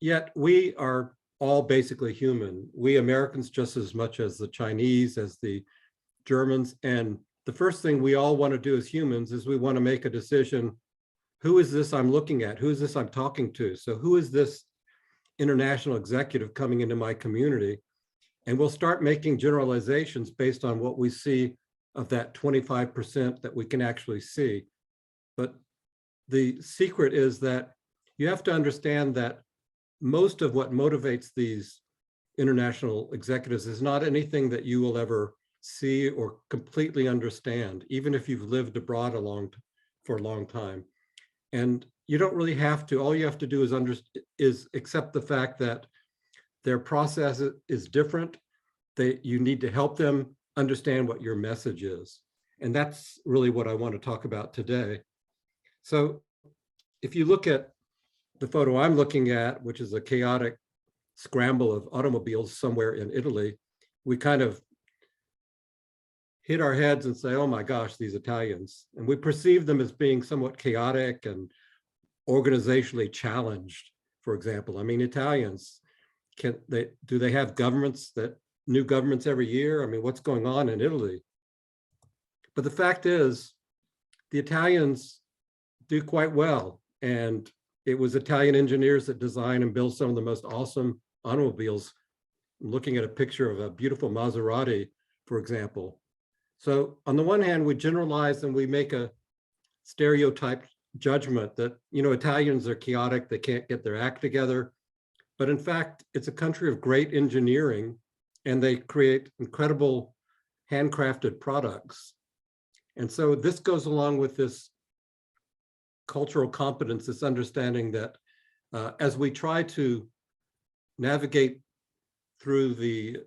[SPEAKER 3] yet we are all basically human. We Americans just as much as the Chinese, as the Germans, and the first thing we all want to do as humans is we want to make a decision. Who is this I'm looking at? Who is this I'm talking to? So who is this international executive coming into my community? And we'll start making generalizations based on what we see of that 25% that we can actually see. But the secret is that you have to understand that most of what motivates these international executives is not anything that you will ever see or completely understand, even if you've lived abroad for a long time. And you don't really have to. All you have to do is accept the fact that their process is different. You need to help them understand what your message is. And that's really what I want to talk about today. So if you look at the photo I'm looking at, which is a chaotic scramble of automobiles somewhere in Italy, we kind of hit our heads and say, oh my gosh, these Italians. And we perceive them as being somewhat chaotic and organizationally challenged, for example. I mean, Italians, do they have new governments every year? I mean, what's going on in Italy? But the fact is, the Italians do quite well. And it was Italian engineers that designed and built some of the most awesome automobiles. I'm looking at a picture of a beautiful Maserati, for example. So on the one hand, we generalize and we make a stereotype judgment that, Italians are chaotic, they can't get their act together. But in fact, it's a country of great engineering, and they create incredible handcrafted products. And so this goes along with this cultural competence, this understanding that as we try to navigate through the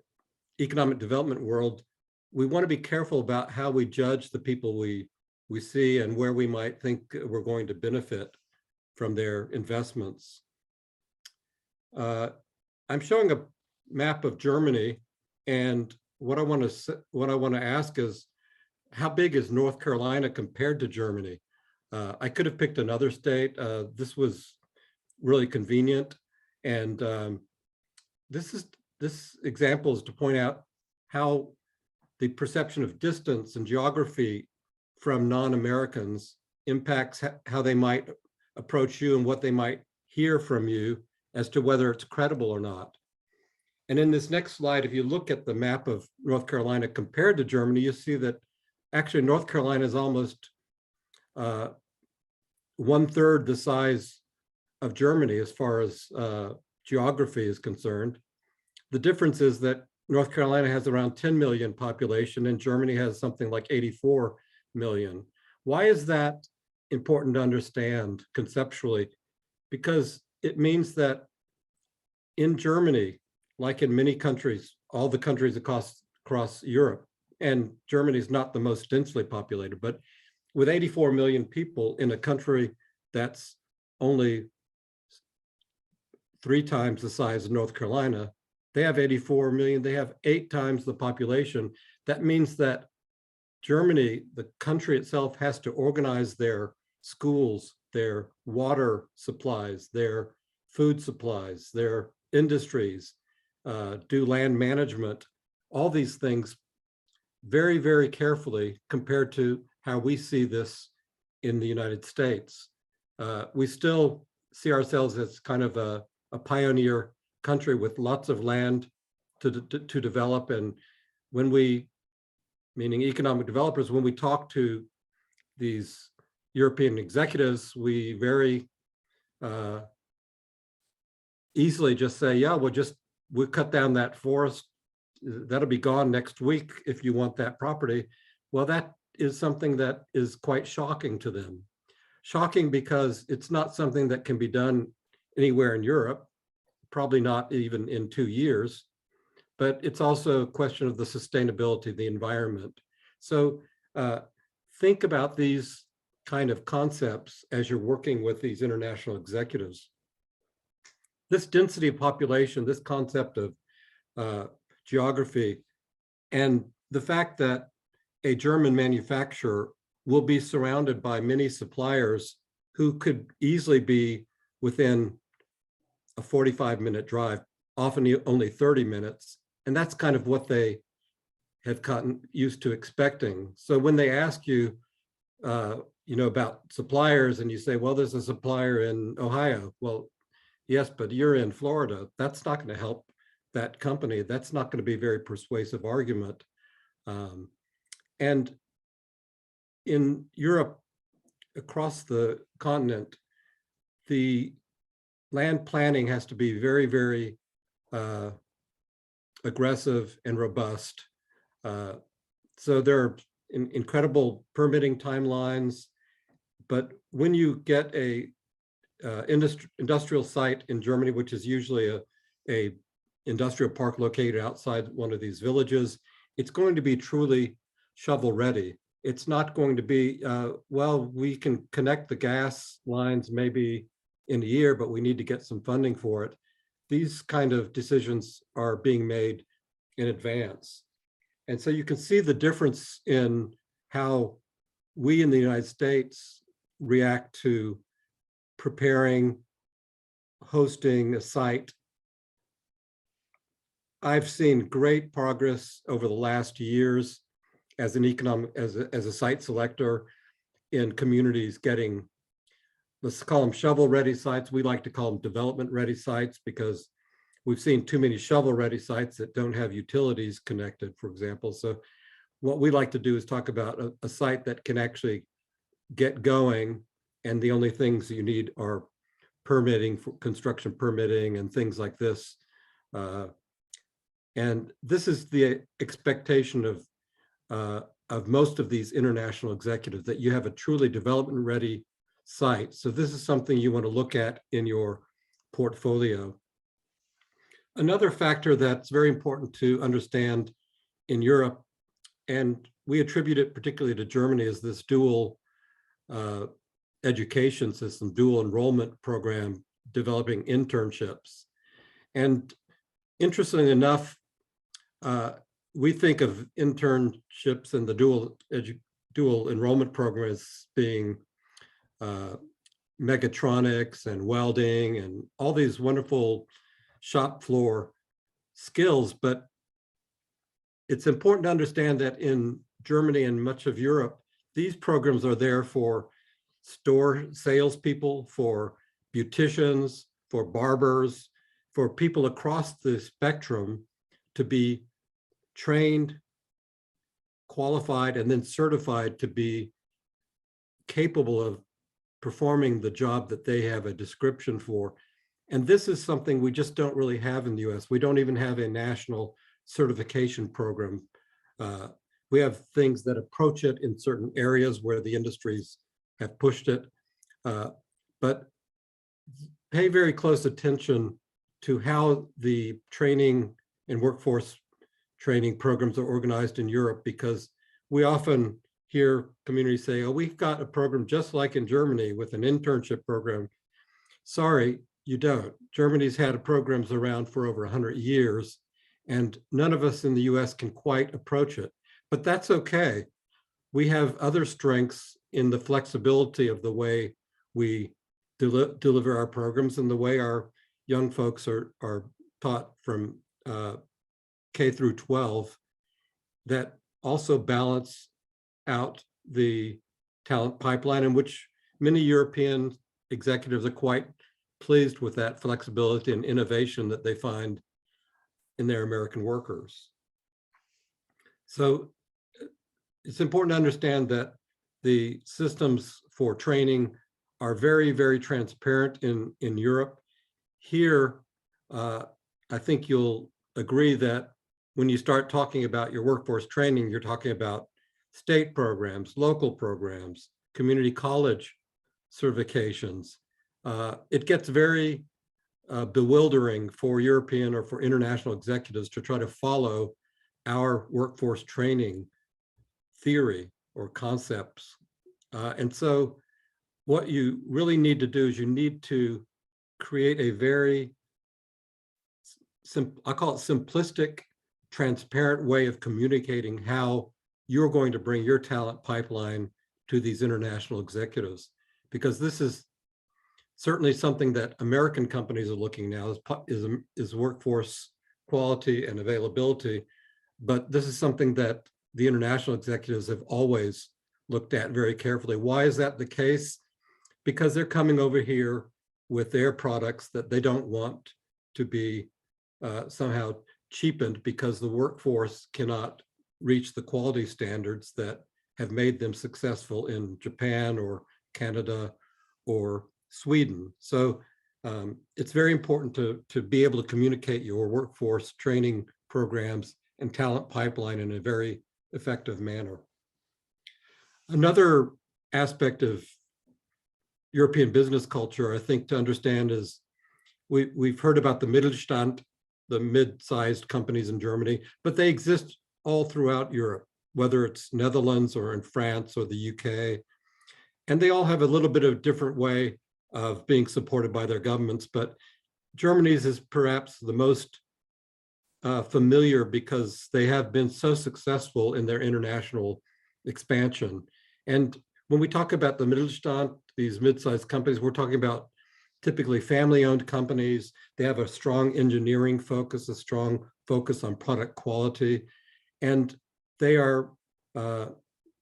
[SPEAKER 3] economic development world, we want to be careful about how we judge the people we see and where we might think we're going to benefit from their investments. I'm showing a map of Germany, and what I want to ask is, how big is North Carolina compared to Germany? I could have picked another state. This was really convenient, and this example is to point out how the perception of distance and geography from non-Americans impacts how they might approach you and what they might hear from you as to whether it's credible or not. And in this next slide, if you look at the map of North Carolina compared to Germany, you see that actually North Carolina is almost 1/3 the size of Germany as far as geography is concerned. The difference is that North Carolina has around 10 million population and Germany has something like 84 million. Why is that important to understand conceptually? Because it means that in Germany, like in many countries, all the countries across Europe, and Germany is not the most densely populated, but with 84 million people in a country that's only 3 times the size of North Carolina, they have 84 million, they have 8 times the population. That means that Germany, the country itself, has to organize their schools, their water supplies, their food supplies, their industries, do land management, all these things very, very carefully compared to how we see this in the United States. We still see ourselves as kind of a pioneer country with lots of land to develop. And when we, meaning economic developers, when we talk to these European executives, we very easily just say, yeah, we'll cut down that forest. That'll be gone next week if you want that property. Well, that is something that is quite shocking to them. Shocking because it's not something that can be done anywhere in Europe, probably not even in 2 years, but it's also a question of the sustainability of the environment. So think about these kind of concepts as you're working with these international executives. This density of population, this concept of geography. And the fact that a German manufacturer will be surrounded by many suppliers who could easily be within a 45-minute drive, often only 30 minutes. And that's kind of what they have gotten used to expecting. So when they ask you, about suppliers and you say, well, there's a supplier in Ohio. Well, yes, but you're in Florida. That's not going to help that company. That's not going to be a very persuasive argument. And in Europe, across the continent, the land planning has to be very, very aggressive and robust. So there are incredible permitting timelines, but when you get a industrial site in Germany, which is usually a industrial park located outside one of these villages, it's going to be truly shovel ready. It's not going to be, well, we can connect the gas lines maybe in a year, but we need to get some funding for it. These kind of decisions are being made in advance. And so you can see the difference in how we in the United States react to preparing, hosting a site. I've seen great progress over the last years as an as a site selector in communities getting, let's call them shovel-ready sites. We like to call them development-ready sites because we've seen too many shovel-ready sites that don't have utilities connected, for example. So what we like to do is talk about a site that can actually get going, and the only things you need are permitting, for construction permitting and things like this. And this is the expectation of most of these international executives, that you have a truly development-ready site. So this is something you want to look at in your portfolio. Another factor that's very important to understand in Europe, and we attribute it particularly to Germany, is this dual education system, dual enrollment program, developing internships. And interestingly enough, we think of internships and the dual enrollment program as being mechatronics and welding and all these wonderful shop floor skills. But it's important to understand that in Germany and much of Europe, these programs are there for store salespeople, for beauticians, for barbers, for people across the spectrum to be trained, qualified, and then certified to be capable of performing the job that they have a description for. And this is something we just don't really have in the US. We don't even have a national certification program. We have things that approach it in certain areas where the industries have pushed it. But pay very close attention to how the training and workforce training programs are organized in Europe, because we often hear communities say, oh, we've got a program just like in Germany with an internship program. Sorry, you don't. Germany's had programs around for over 100 years, and none of us in the US can quite approach it. But that's okay. We have other strengths in the flexibility of the way we deliver our programs and the way our young folks are taught from K through 12, that also balance out the talent pipeline, in which many European executives are quite pleased with that flexibility and innovation that they find in their American workers. So it's important to understand that the systems for training are very, very transparent in Europe. Here, I think you'll agree that when you start talking about your workforce training, you're talking about state programs, local programs, community college certifications. It gets very bewildering for European or for international executives to try to follow our workforce training theory or concepts. And so what you really need to do is you need to create a very I call it simplistic, transparent way of communicating how you're going to bring your talent pipeline to these international executives, because this is certainly something that American companies are looking now is workforce quality and availability, but this is something that the international executives have always looked at very carefully. Why is that the case? Because they're coming over here with their products that they don't want to be somehow cheapened because the workforce cannot reach the quality standards that have made them successful in Japan or Canada or Sweden. So it's very important to be able to communicate your workforce training programs and talent pipeline in a very effective manner. Another aspect of European business culture, I think, to understand is we've heard about the Mittelstand, the mid-sized companies in Germany, but they exist all throughout Europe, whether it's Netherlands or in France or the UK. And they all have a little bit of a different way of being supported by their governments, but Germany's is perhaps the most familiar because they have been so successful in their international expansion. And when we talk about the Mittelstand, these mid-sized companies, we're talking about typically family-owned companies. They have a strong engineering focus, a strong focus on product quality, and they are,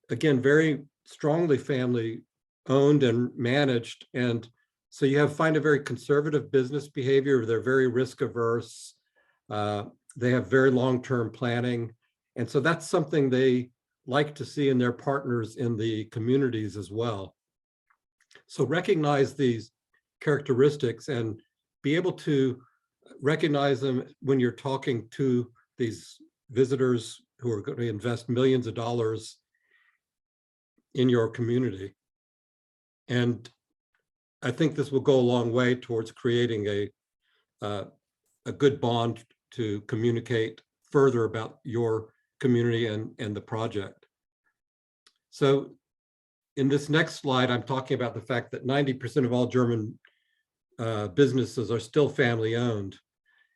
[SPEAKER 3] again, very strongly family-owned and managed. And so you find a very conservative business behavior. They're very risk-averse. They have very long-term planning. And so that's something they like to see in their partners in the communities as well. So recognize these characteristics and be able to recognize them when you're talking to these visitors who are going to invest millions of dollars in your community. And I think this will go a long way towards creating a good bond to communicate further about your community and the project. So in this next slide, I'm talking about the fact that 90% of all German businesses are still family owned,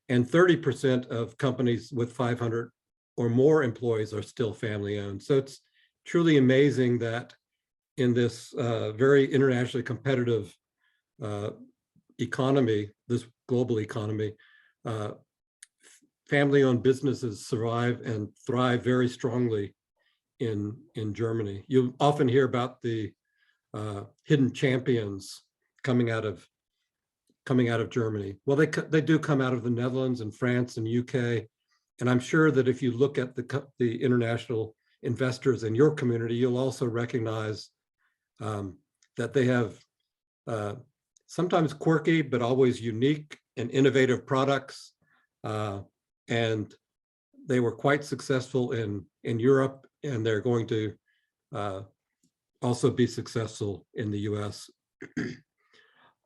[SPEAKER 3] and 30% of companies with 500 or more employees are still family owned. So it's truly amazing that in this very internationally competitive economy, this global economy, family-owned businesses survive and thrive very strongly in Germany. You often hear about the hidden champions coming out of Germany. Well, they do come out of the Netherlands and France and UK, and I'm sure that if you look at the international investors in your community, you'll also recognize that they have sometimes quirky but always unique and innovative products. And they were quite successful in Europe, and they're going to also be successful in the US.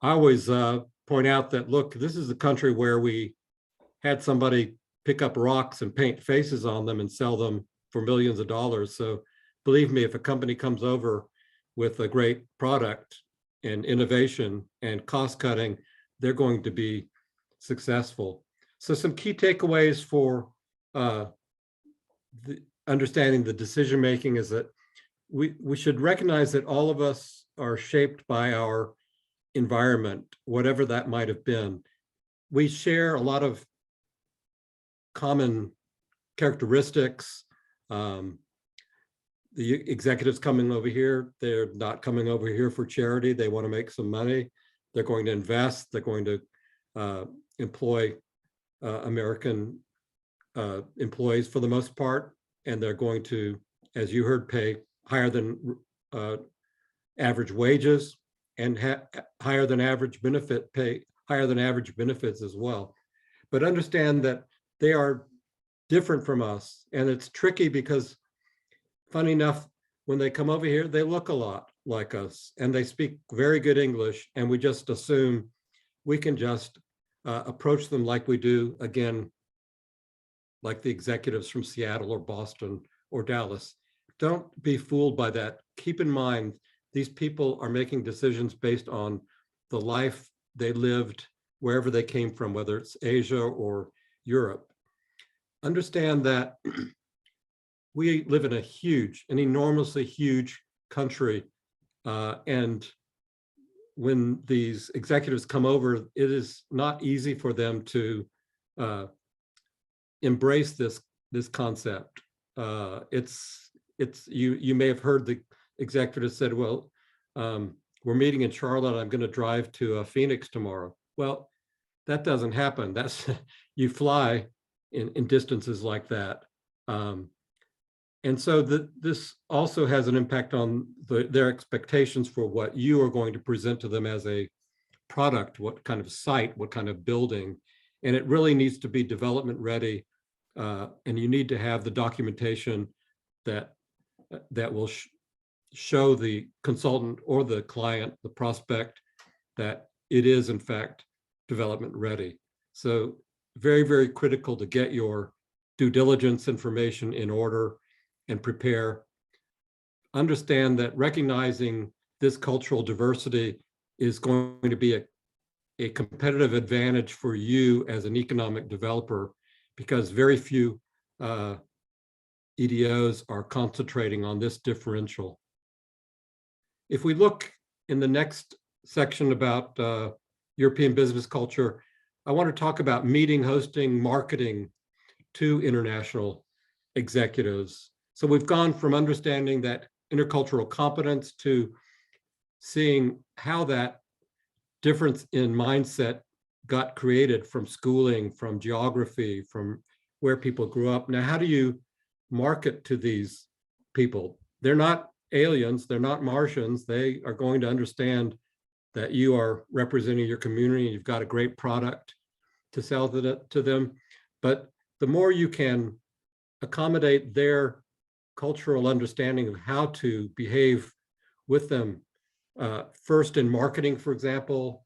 [SPEAKER 3] I always point out that, look, this is a country where we had somebody pick up rocks and paint faces on them and sell them for millions of dollars. So believe me, if a company comes over with a great product and innovation and cost cutting, they're going to be successful. So some key takeaways for understanding the decision making is that we should recognize that all of us are shaped by our environment, whatever that might have been. We share a lot of common characteristics. The executives coming over here, they're not coming over here for charity. They want to make some money. They're going to invest. They're going to employ American employees for the most part, and they're going to, as you heard, pay higher than average wages and higher than average benefits as well. But understand that they are different from us, and it's tricky because, funny enough, when they come over here, they look a lot like us and they speak very good English, and we just assume we can just approach them like we do, again, like the executives from Seattle or Boston or Dallas. Don't be fooled by that. Keep in mind, these people are making decisions based on the life they lived wherever they came from, whether it's Asia or Europe. Understand that we live in an enormously huge country, and when these executives come over, it is not easy for them to embrace this concept. You may have heard the executive said, well, we're meeting in Charlotte, I'm going to drive to Phoenix tomorrow. Well, that doesn't happen. That's you fly in distances like that. And so this also has an impact on their expectations for what you are going to present to them as a product, what kind of site, what kind of building. And it really needs to be development ready. And you need to have the documentation that will show the consultant or the client, the prospect, that it is in fact development ready. So very, very critical to get your due diligence information in order and prepare. Understand that recognizing this cultural diversity is going to be a competitive advantage for you as an economic developer, because very few EDOs are concentrating on this differential. If we look in the next section about European business culture, I want to talk about meeting, hosting, marketing to international executives. So we've gone from understanding that intercultural competence to seeing how that difference in mindset got created from schooling, from geography, from where people grew up. Now, how do you market to these people? They're not aliens, they're not Martians. They are going to understand that you are representing your community and you've got a great product to sell to them. But the more you can accommodate their cultural understanding of how to behave with them, first in marketing, for example,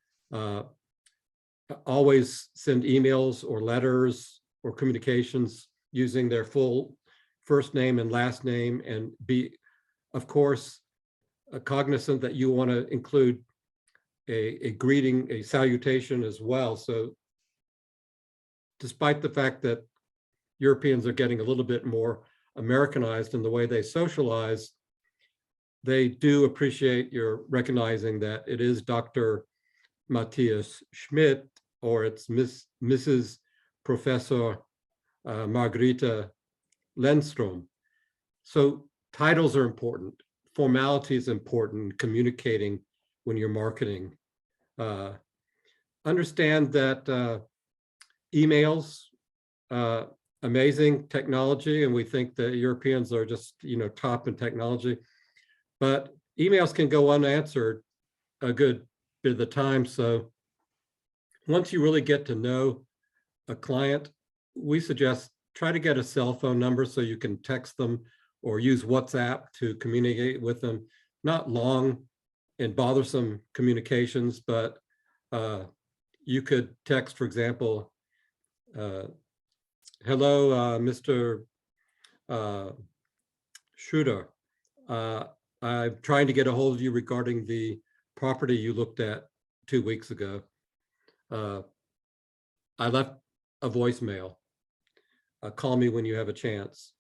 [SPEAKER 3] always send emails or letters or communications using their full first name and last name, and be, of course, cognizant that you want to include a greeting, a salutation as well. So despite the fact that Europeans are getting a little bit more Americanized in the way they socialize, they do appreciate your recognizing that it is Dr. Matthias Schmidt, or it's Mrs. Professor Margarita Lennström. So titles are important, formality is important, communicating when you're marketing. Understand that emails, amazing technology, and we think that Europeans are just, top in technology, but emails can go unanswered a good bit of the time. So once you really get to know a client, we suggest try to get a cell phone number so you can text them or use WhatsApp to communicate with them. Not long and bothersome communications, but you could text, for example, hello, Mr. Schroeder. I'm trying to get a hold of you regarding the property you looked at 2 weeks ago. I left a voicemail. Call me when you have a chance.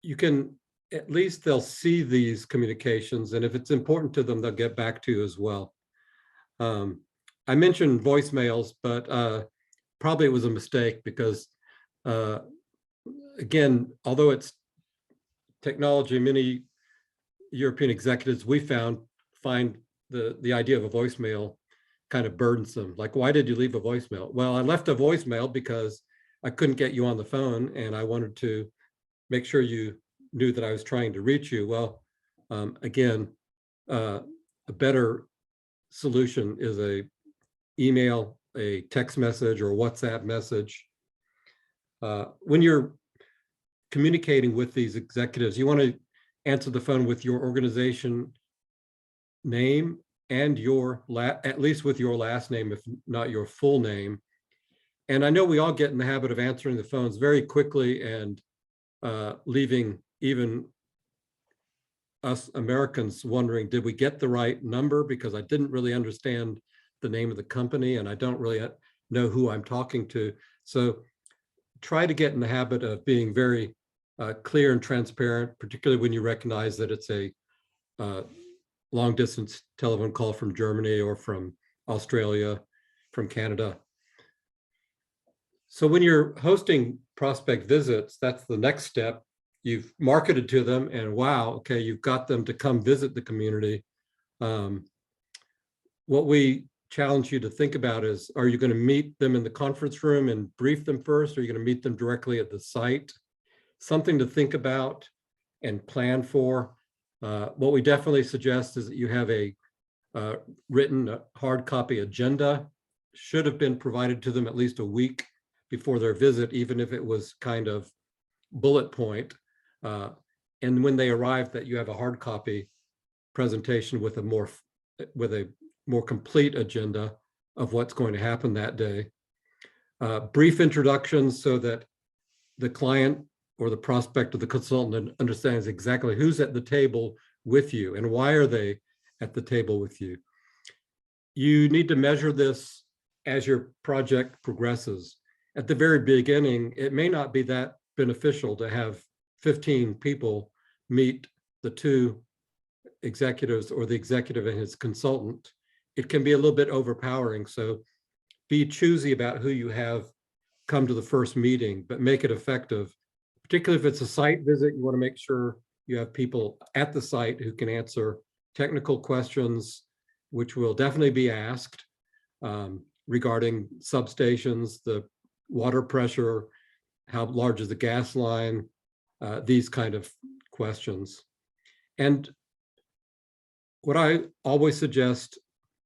[SPEAKER 3] You can, at least they'll see these communications, and if it's important to them, they'll get back to you as well. I mentioned voicemails, but probably it was a mistake because, again, although it's technology, many European executives we find the idea of a voicemail kind of burdensome. Like, why did you leave a voicemail? Well, I left a voicemail because I couldn't get you on the phone and I wanted to make sure you knew that I was trying to reach you. Well, again, a better solution is a email, a text message, or a WhatsApp message. When you're communicating with these executives, you want to answer the phone with your organization name and at least with your last name, if not your full name. And I know we all get in the habit of answering the phones very quickly and leaving even us Americans wondering, did we get the right number? Because I didn't really understand the name of the company and I don't really know who I'm talking to. So try to get in the habit of being very clear and transparent, particularly when you recognize that it's a long distance telephone call from Germany or from Australia, from Canada. So when you're hosting prospect visits, that's the next step. You've marketed to them and wow, okay, you've got them to come visit the community. What we challenge you to think about is, are you going to meet them in the conference room and brief them first? Or are you going to meet them directly at the site? Something to think about and plan for. What we definitely suggest is that you have a written hard copy agenda. Should have been provided to them at least a week before their visit, even if it was kind of bullet point. And when they arrive, that you have a hard copy presentation with a more complete agenda of what's going to happen that day. Brief introductions so that the client or the prospect or the consultant understands exactly who's at the table with you and why are they at the table with you. You need to measure this as your project progresses. At the very beginning, it may not be that beneficial to have 15 people meet the two executives or the executive and his consultant. It can be a little bit overpowering. So be choosy about who you have come to the first meeting, but make it effective. Particularly if it's a site visit, you want to make sure you have people at the site who can answer technical questions, which will definitely be asked regarding substations, the water pressure, how large is the gas line, these kind of questions. And what I always suggest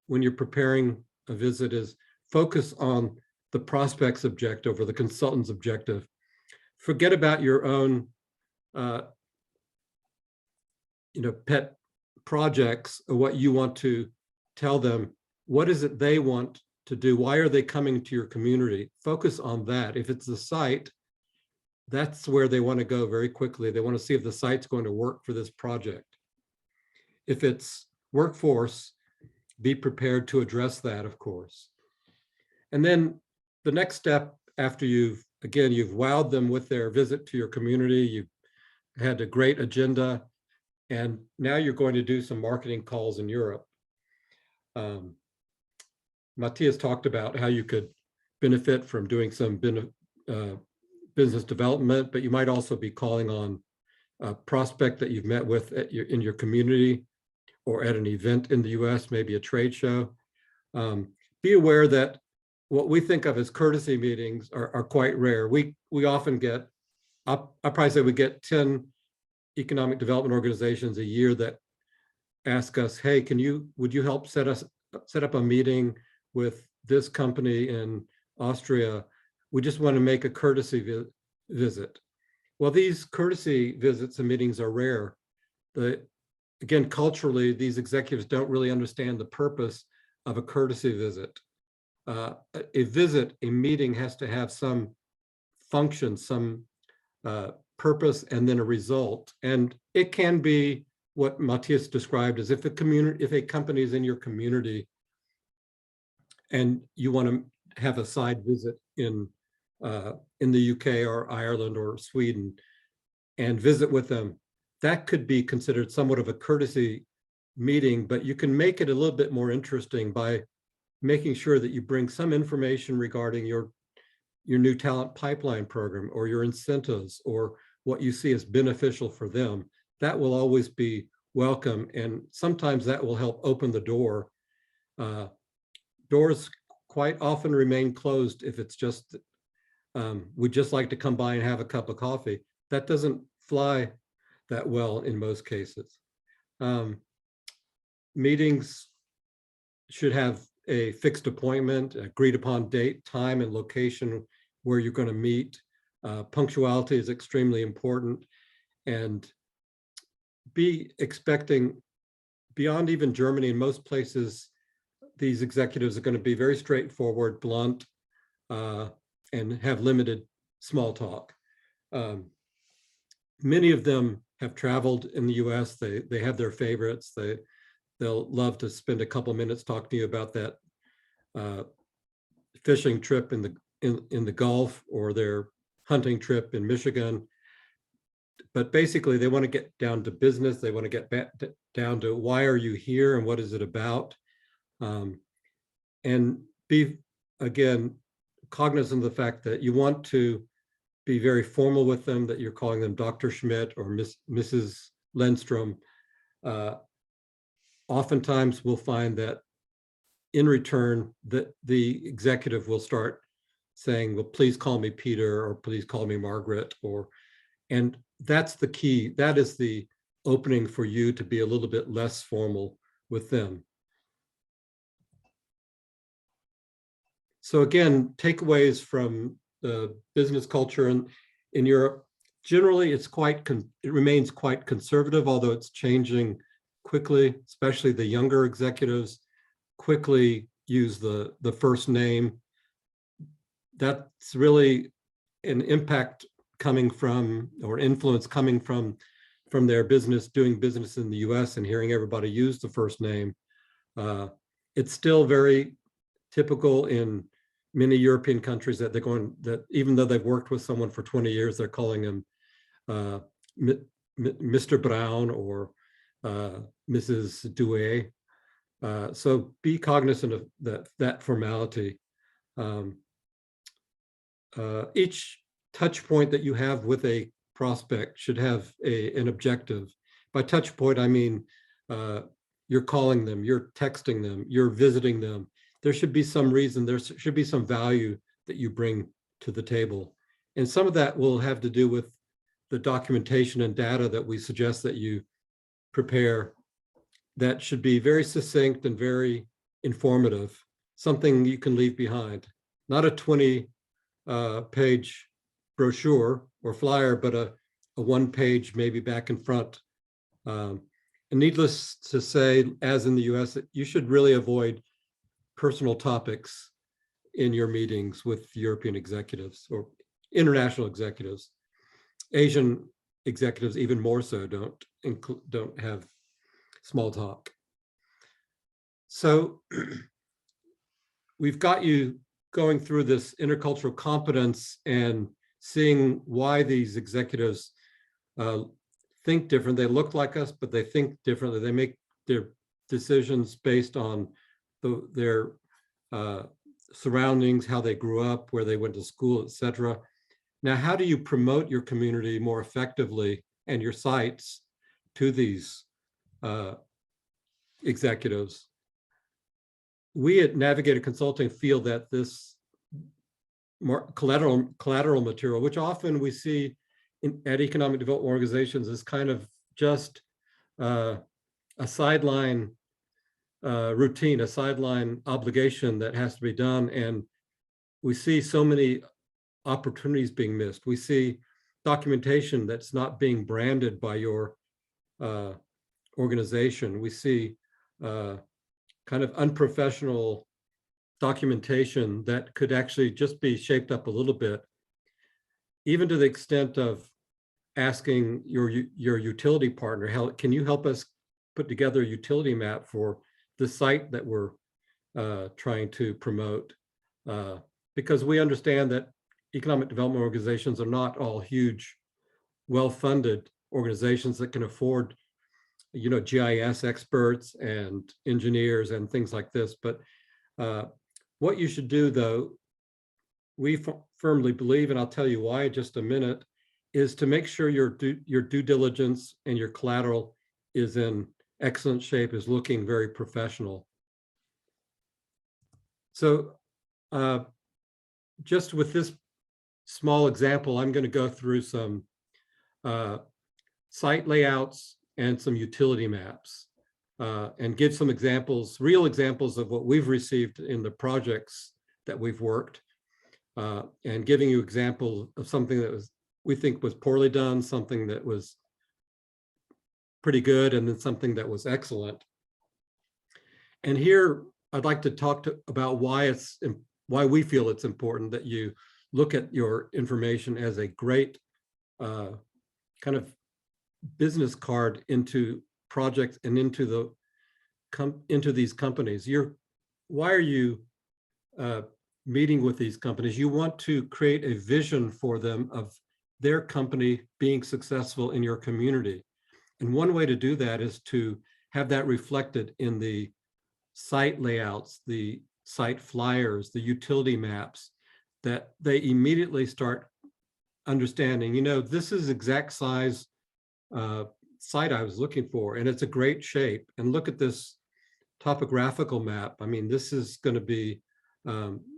[SPEAKER 3] when you're preparing a visit is focus on the prospect's objective or the consultant's objective. Forget about your own pet projects or what you want to tell them. What is it they want to do? Why are they coming to your community? Focus on that. If it's the site, that's where they want to go very quickly. They want to see if the site's going to work for this project. If it's workforce, be prepared to address that, of course. And then the next step after you've wowed them with their visit to your community, you've had a great agenda, and now you're going to do some marketing calls in Europe. Matthias talked about how you could benefit from doing some business development, but you might also be calling on a prospect that you've met with in your community or at an event in the US, maybe a trade show. Be aware that what we think of as courtesy meetings are quite rare. We often get, I'll probably say we get 10 economic development organizations a year that ask us, hey, would you help set up a meeting with this company in Austria? We just want to make a courtesy visit. Well, these courtesy visits and meetings are rare. Again, culturally, these executives don't really understand the purpose of a courtesy visit. A meeting has to have some function, some purpose, and then a result. And it can be what Matthias described as if a company is in your community and you want to have a side visit in the UK or Ireland or Sweden and visit with them, that could be considered somewhat of a courtesy meeting, but you can make it a little bit more interesting by making sure that you bring some information regarding your new talent pipeline program or your incentives or what you see as beneficial for them. That will always be welcome, and sometimes that will help open the door. Doors quite often remain closed if it's just, we'd just like to come by and have a cup of coffee. That doesn't fly that well in most cases. Meetings should have a fixed appointment, agreed upon date, time, and location where you're going to meet. Punctuality is extremely important, and be expecting, beyond even Germany, in most places, these executives are going to be very straightforward, blunt, and have limited small talk. Many of them have traveled in the US. They have their favorites. They'll love to spend a couple minutes talking to you about that fishing trip in in the Gulf or their hunting trip in Michigan. But basically, they want to get down to business. They want to get back down to why are you here and what is it about? And be, again, cognizant of the fact that you want to be very formal with them, that you're calling them Dr. Schmidt or Mrs. Lindstrom. Oftentimes we'll find that in return that the executive will start saying, well, please call me Peter, or please call me Margaret, and that's the key. That is the opening for you to be a little bit less formal with them. So again, takeaways from the business culture in Europe. Generally, it remains quite conservative, although it's changing quickly, especially the younger executives quickly use the first name. That's really an impact coming from, or influence coming from their business, doing business in the US and hearing everybody use the first name. It's still very typical in many European countries that that even though they've worked with someone for 20 years, they're calling him Mr. Brown or Mrs. Douay. So be cognizant of that formality. Each touch point that you have with a prospect should have an objective. By touch point, I mean you're calling them, you're texting them, you're visiting them. There should be some reason, there should be some value that you bring to the table. And some of that will have to do with the documentation and data that we suggest that you prepare that should be very succinct and very informative, something you can leave behind. Not a 20-page brochure or flyer, but a one-page, maybe back and front. And needless to say, as in the US, you should really avoid personal topics in your meetings with European executives or international executives. Asian executives, even more so, don't have small talk. So we've got you going through this intercultural competence and seeing why these executives think different. They look like us, but they think differently. They make their decisions based on their surroundings, how they grew up, where they went to school, etc. Now, how do you promote your community more effectively and your sites to these executives? We at Navigator Consulting feel that this more collateral material, which often we see at economic development organizations, is kind of just a sideline routine, a sideline obligation that has to be done. And we see so many opportunities being missed. We see documentation that's not being branded by your organization. We see kind of unprofessional documentation that could actually just be shaped up a little bit, even to the extent of asking your utility partner, can you help us put together a utility map for the site that we're trying to promote? Because we understand that economic development organizations are not all huge, well-funded organizations that can afford, GIS experts and engineers and things like this. But what you should do, though, we firmly believe, and I'll tell you why in just a minute, is to make sure your due diligence and your collateral is in excellent shape, is looking very professional. So just with this small example, I'm going to go through some site layouts and some utility maps and give some examples, real examples of what we've received in the projects that we've worked, and giving you example of something that we think was poorly done, something that was pretty good, and then something that was excellent. And here I'd like to talk about why we feel it's important that you look at your information as a great kind of business card into projects and into these companies. Why are you meeting with these companies, you want to create a vision for them of their company being successful in your community. And one way to do that is to have that reflected in the site layouts, the site flyers, the utility maps, that they immediately start understanding, this is exact size site I was looking for, and it's a great shape. And look at this topographical map. I mean, this is going to be,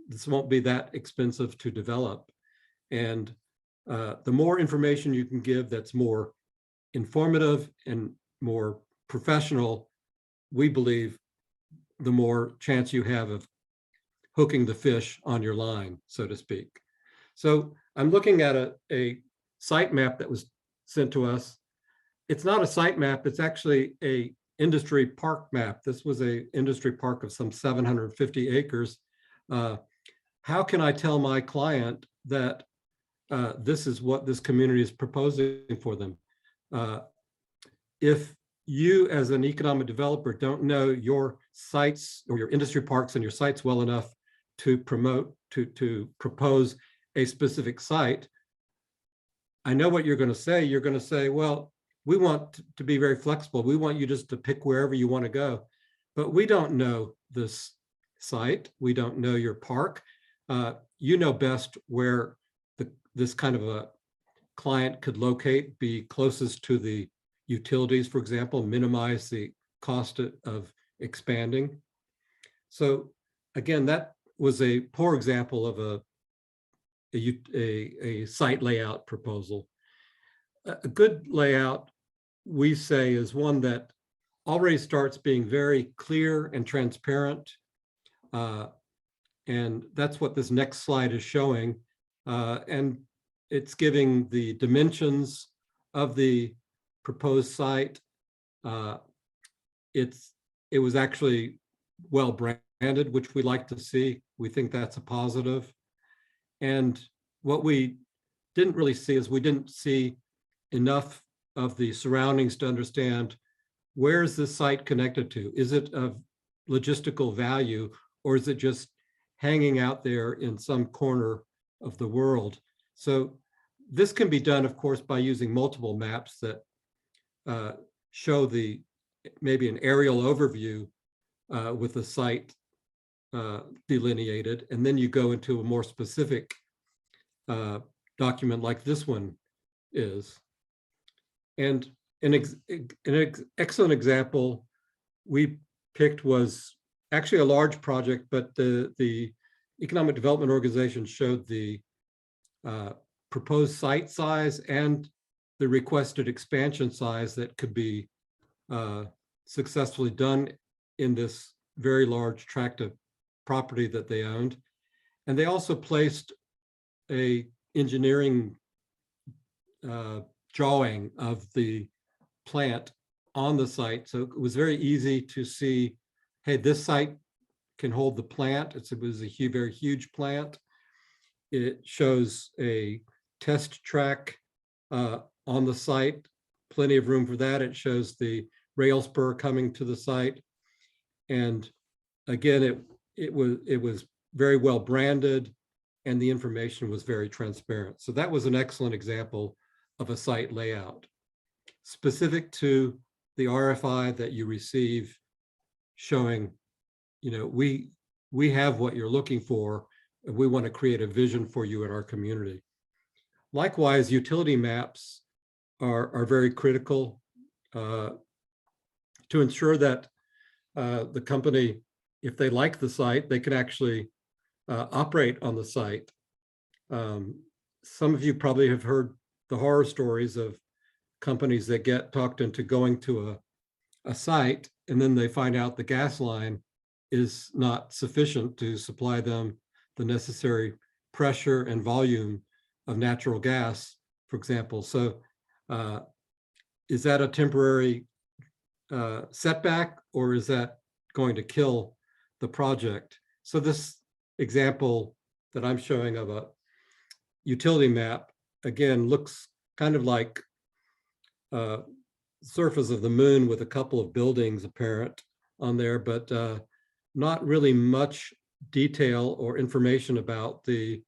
[SPEAKER 3] this won't be that expensive to develop. And the more information you can give that's more informative and more professional, we believe the more chance you have of hooking the fish on your line, so to speak. So I'm looking at a site map that was sent to us. It's not a site map, it's actually a industry park map. This was a industry park of some 750 acres. How can I tell my client that this is what this community is proposing for them? If you as an economic developer don't know your sites or your industry parks and your sites well enough to propose a specific site, I know what you're going to say. You're going to say, well, we want to be very flexible. We want you just to pick wherever you want to go. But we don't know this site. We don't know your park. You know best where this kind of a client could locate, be closest to the utilities, for example, minimize the cost of expanding. So again, that was a poor example of a site layout proposal. A good layout, we say, is one that already starts being very clear and transparent. And that's what this next slide is showing. And it's giving the dimensions of the proposed site. It was actually well branded, which we like to see. We think that's a positive. And what we didn't really see is we didn't see enough of the surroundings to understand, where is this site connected to? Is it of logistical value, or is it just hanging out there in some corner of the world? So this can be done, of course, by using multiple maps that show maybe an aerial overview with the site delineated, and then you go into a more specific document like this one is. And an excellent example we picked was actually a large project, but the Economic Development Organization showed the proposed site size and the requested expansion size that could be successfully done in this very large tract of property that they owned. And they also placed a engineering drawing of the plant on the site. So it was very easy to see, hey, this site can hold the plant. It was a very huge plant. It shows a test track on the site, plenty of room for that. It shows the rail spur coming to the site. And again, it was very well branded, and the information was very transparent. So that was an excellent example of a site layout specific to the RFI that you receive, showing, we have what you're looking for, and we want to create a vision for you in our community. Likewise, utility maps are very critical to ensure that the company, if they like the site, they can actually operate on the site. Some of you probably have heard the horror stories of companies that get talked into going to a site, and then they find out the gas line is not sufficient to supply them the necessary pressure and volume of natural gas, for example. So is that a temporary setback, or is that going to kill the project? So this example that I'm showing of a utility map, again, looks kind of like surface of the moon with a couple of buildings apparent on there, but not really much detail or information about the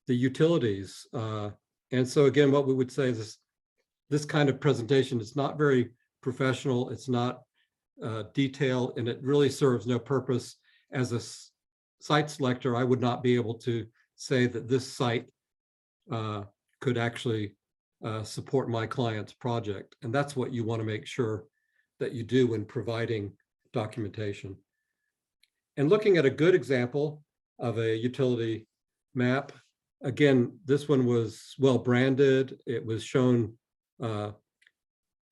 [SPEAKER 3] utilities. And so again, what we would say is this kind of presentation is not very professional. It's not detailed, and it really serves no purpose. As a site selector, I would not be able to say that this site could actually support my client's project. And that's what you want to make sure that you do when providing documentation. And looking at a good example of a utility map, again, this one was well branded. It was shown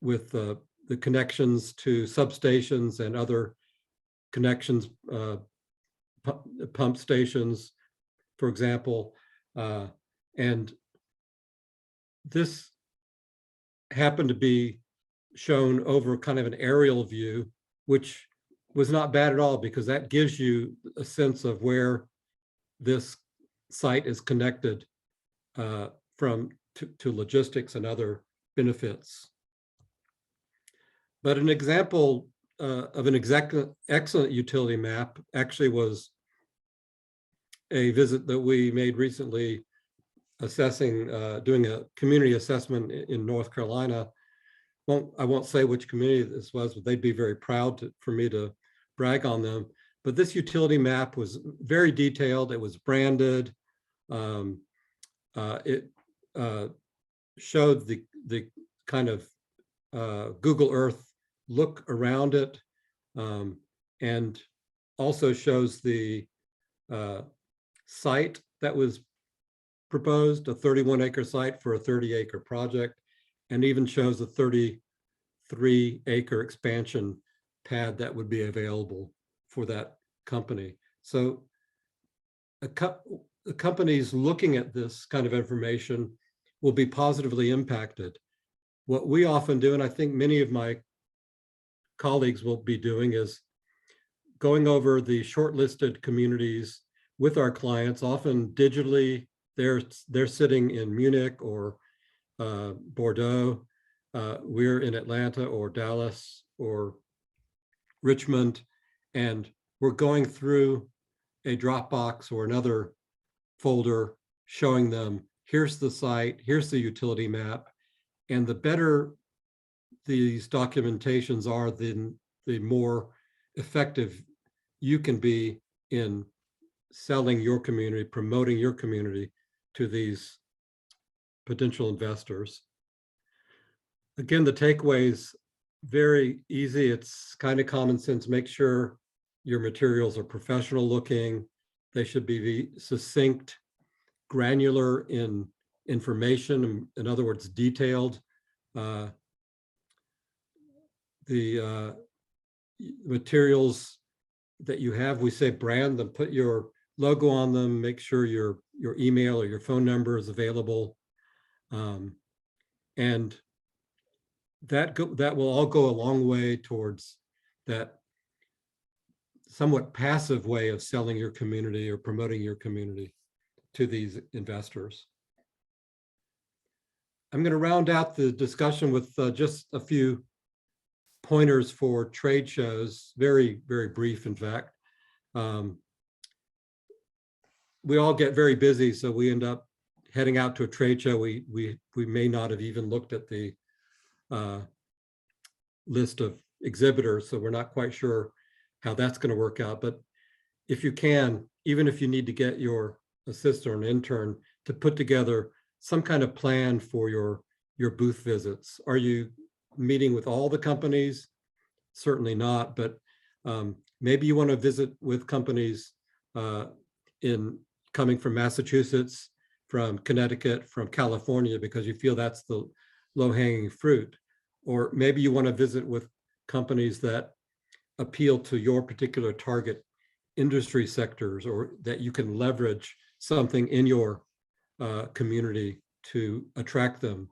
[SPEAKER 3] with the connections to substations and other connections, pump stations, for example. And this happened to be shown over kind of an aerial view, which was not bad at all, because that gives you a sense of where this site is connected to logistics and other benefits. But an example of an excellent utility map actually was a visit that we made recently assessing, doing a community assessment in North Carolina. I won't say which community this was, but they'd be very proud for me to brag on them. But this utility map was very detailed. It was branded. It showed the kind of Google Earth look around it, and also shows the site that was proposed, a 31-acre site for a 30-acre project, and even shows a 33-acre expansion pad that would be available for that company. So the companies looking at this kind of information will be positively impacted. What we often do, and I think many of my colleagues will be doing, is going over the shortlisted communities with our clients, often digitally. They're sitting in Munich or Bordeaux. We're in Atlanta or Dallas or Richmond, and we're going through a Dropbox or another folder showing them, here's the site, here's the utility map. And the better these documentations are, then the more effective you can be in selling your community, promoting your community to these potential investors. Again, the takeaways, very easy. It's kind of common sense. Make sure your materials are professional looking. They should be succinct, granular in information, in other words, detailed. The materials that you have, we say brand them, put your logo on them, make sure your email or your phone number is available. And that will all go a long way towards that somewhat passive way of selling your community or promoting your community to these investors. I'm going to round out the discussion with just a few pointers for trade shows, very, very brief, in fact. We all get very busy, so we end up heading out to a trade show. We may not have even looked at the list of exhibitors, so we're not quite sure how that's going to work out. But if you can, even if you need to get your assistant or an intern to put together some kind of plan for your booth visits. Are you meeting with all the companies? Certainly not, but maybe you want to visit with companies coming from Massachusetts, from Connecticut, from California, because you feel that's the low-hanging fruit. Or maybe you want to visit with companies that appeal to your particular target industry sectors, or that you can leverage something in your community to attract them.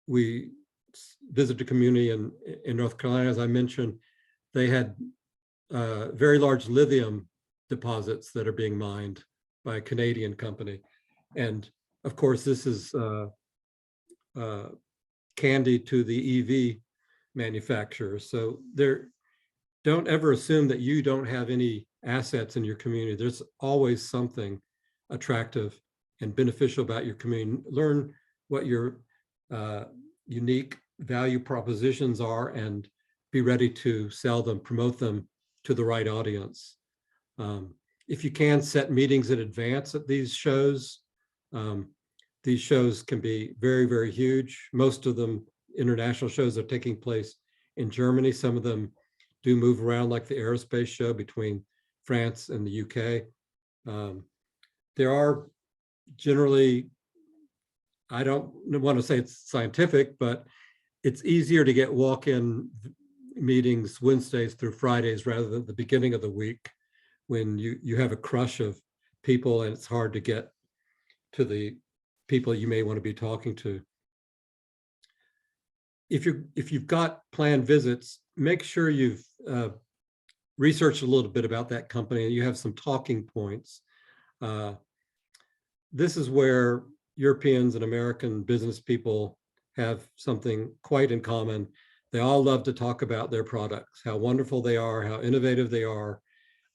[SPEAKER 3] We visited a community in North Carolina, as I mentioned. They had very large lithium deposits that are being mined by a Canadian company. And of course, this is candy to the EV manufacturers. So don't ever assume that you don't have any assets in your community. There's always something attractive and beneficial about your community. Learn what your unique value propositions are and be ready to sell them, promote them to the right audience. If you can, set meetings in advance at these shows. These shows can be very, very huge. Most of them, international shows, are taking place in Germany. Some of them do move around, like the aerospace show between France and the UK. There are generally, I don't want to say it's scientific, but it's easier to get walk-in meetings Wednesdays through Fridays rather than the beginning of the week, when you have a crush of people and it's hard to get to the people you may want to be talking to. If you've got planned visits, make sure you've researched a little bit about that company and you have some talking points. This is where Europeans and American business people have something quite in common. They all love to talk about their products, how wonderful they are, how innovative they are,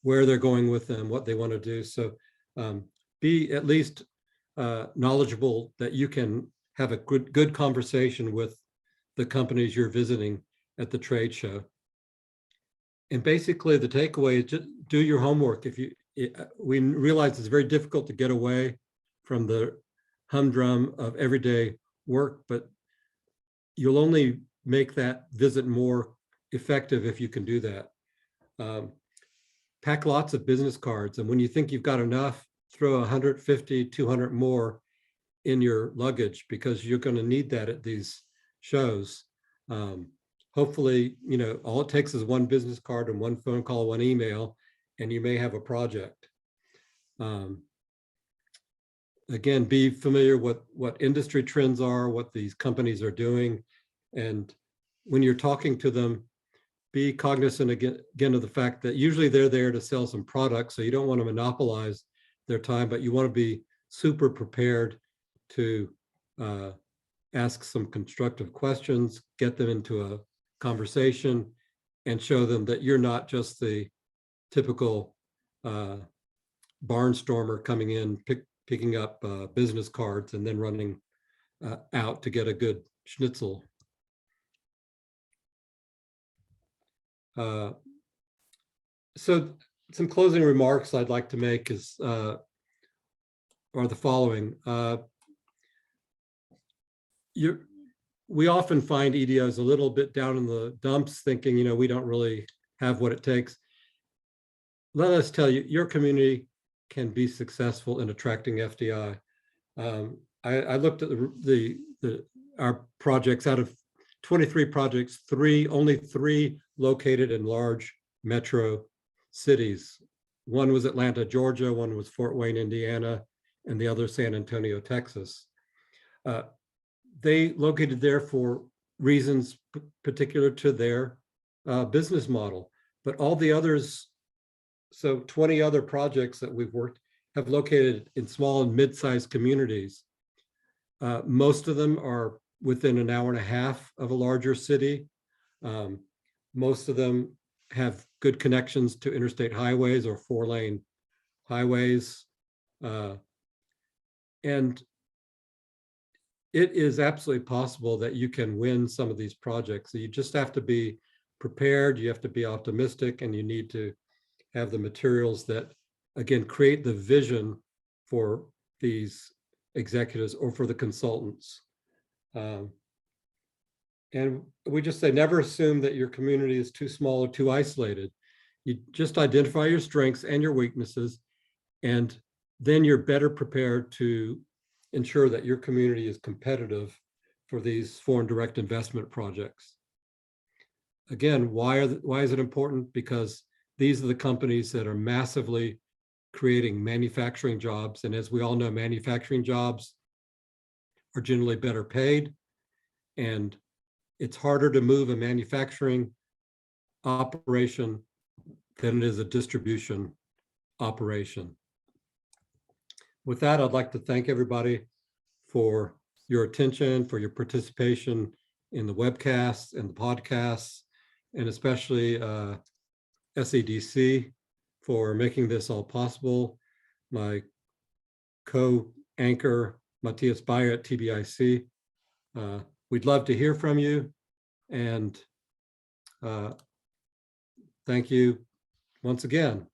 [SPEAKER 3] where they're going with them, what they want to do. So be at least knowledgeable that you can have a good conversation with the companies you're visiting at the trade show. And basically the takeaway is just do your homework. We realize it's very difficult to get away from the humdrum of everyday work, but you'll only make that visit more effective if you can do that. Pack lots of business cards, and when you think you've got enough, throw 150, 200 more in your luggage, because you're going to need that at these shows. Hopefully, all it takes is one business card and one phone call, one email, and you may have a project. Again, be familiar with what industry trends are, what these companies are doing. And when you're talking to them, be cognizant again of the fact that usually they're there to sell some products. So you don't want to monopolize their time, but you want to be super prepared to ask some constructive questions, get them into a conversation, and show them that you're not just the typical barnstormer coming in, picking up business cards and then running out to get a good schnitzel. So some closing remarks I'd like to make are the following. We often find EDOs a little bit down in the dumps, thinking, we don't really have what it takes. Let us tell you, your community can be successful in attracting FDI. I looked at our projects. Out of 23 projects, only three located in large metro cities. One was Atlanta, Georgia, one was Fort Wayne, Indiana, and the other San Antonio, Texas. They located there for reasons particular to their business model, but all the others, so 20 other projects that we've worked, have located in small and mid-sized communities. Most of them are within an hour and a half of a larger city. Most of them have good connections to interstate highways or 4-lane highways. And it is absolutely possible that you can win some of these projects. So you just have to be prepared, you have to be optimistic, and you need to have the materials that, again, create the vision for these executives or for the consultants. And we just say, never assume that your community is too small or too isolated. You just identify your strengths and your weaknesses, and then you're better prepared to ensure that your community is competitive for these foreign direct investment projects. Again, why is it important? Because these are the companies that are massively creating manufacturing jobs. And as we all know, manufacturing jobs are generally better paid, and it's harder to move a manufacturing operation than it is a distribution operation. With that, I'd like to thank everybody for your attention, for your participation in the webcasts and the podcasts, and especially SEDC for making this all possible. My co-anchor, Matthias Beier at TBIC. We'd love to hear from you, and thank you once again.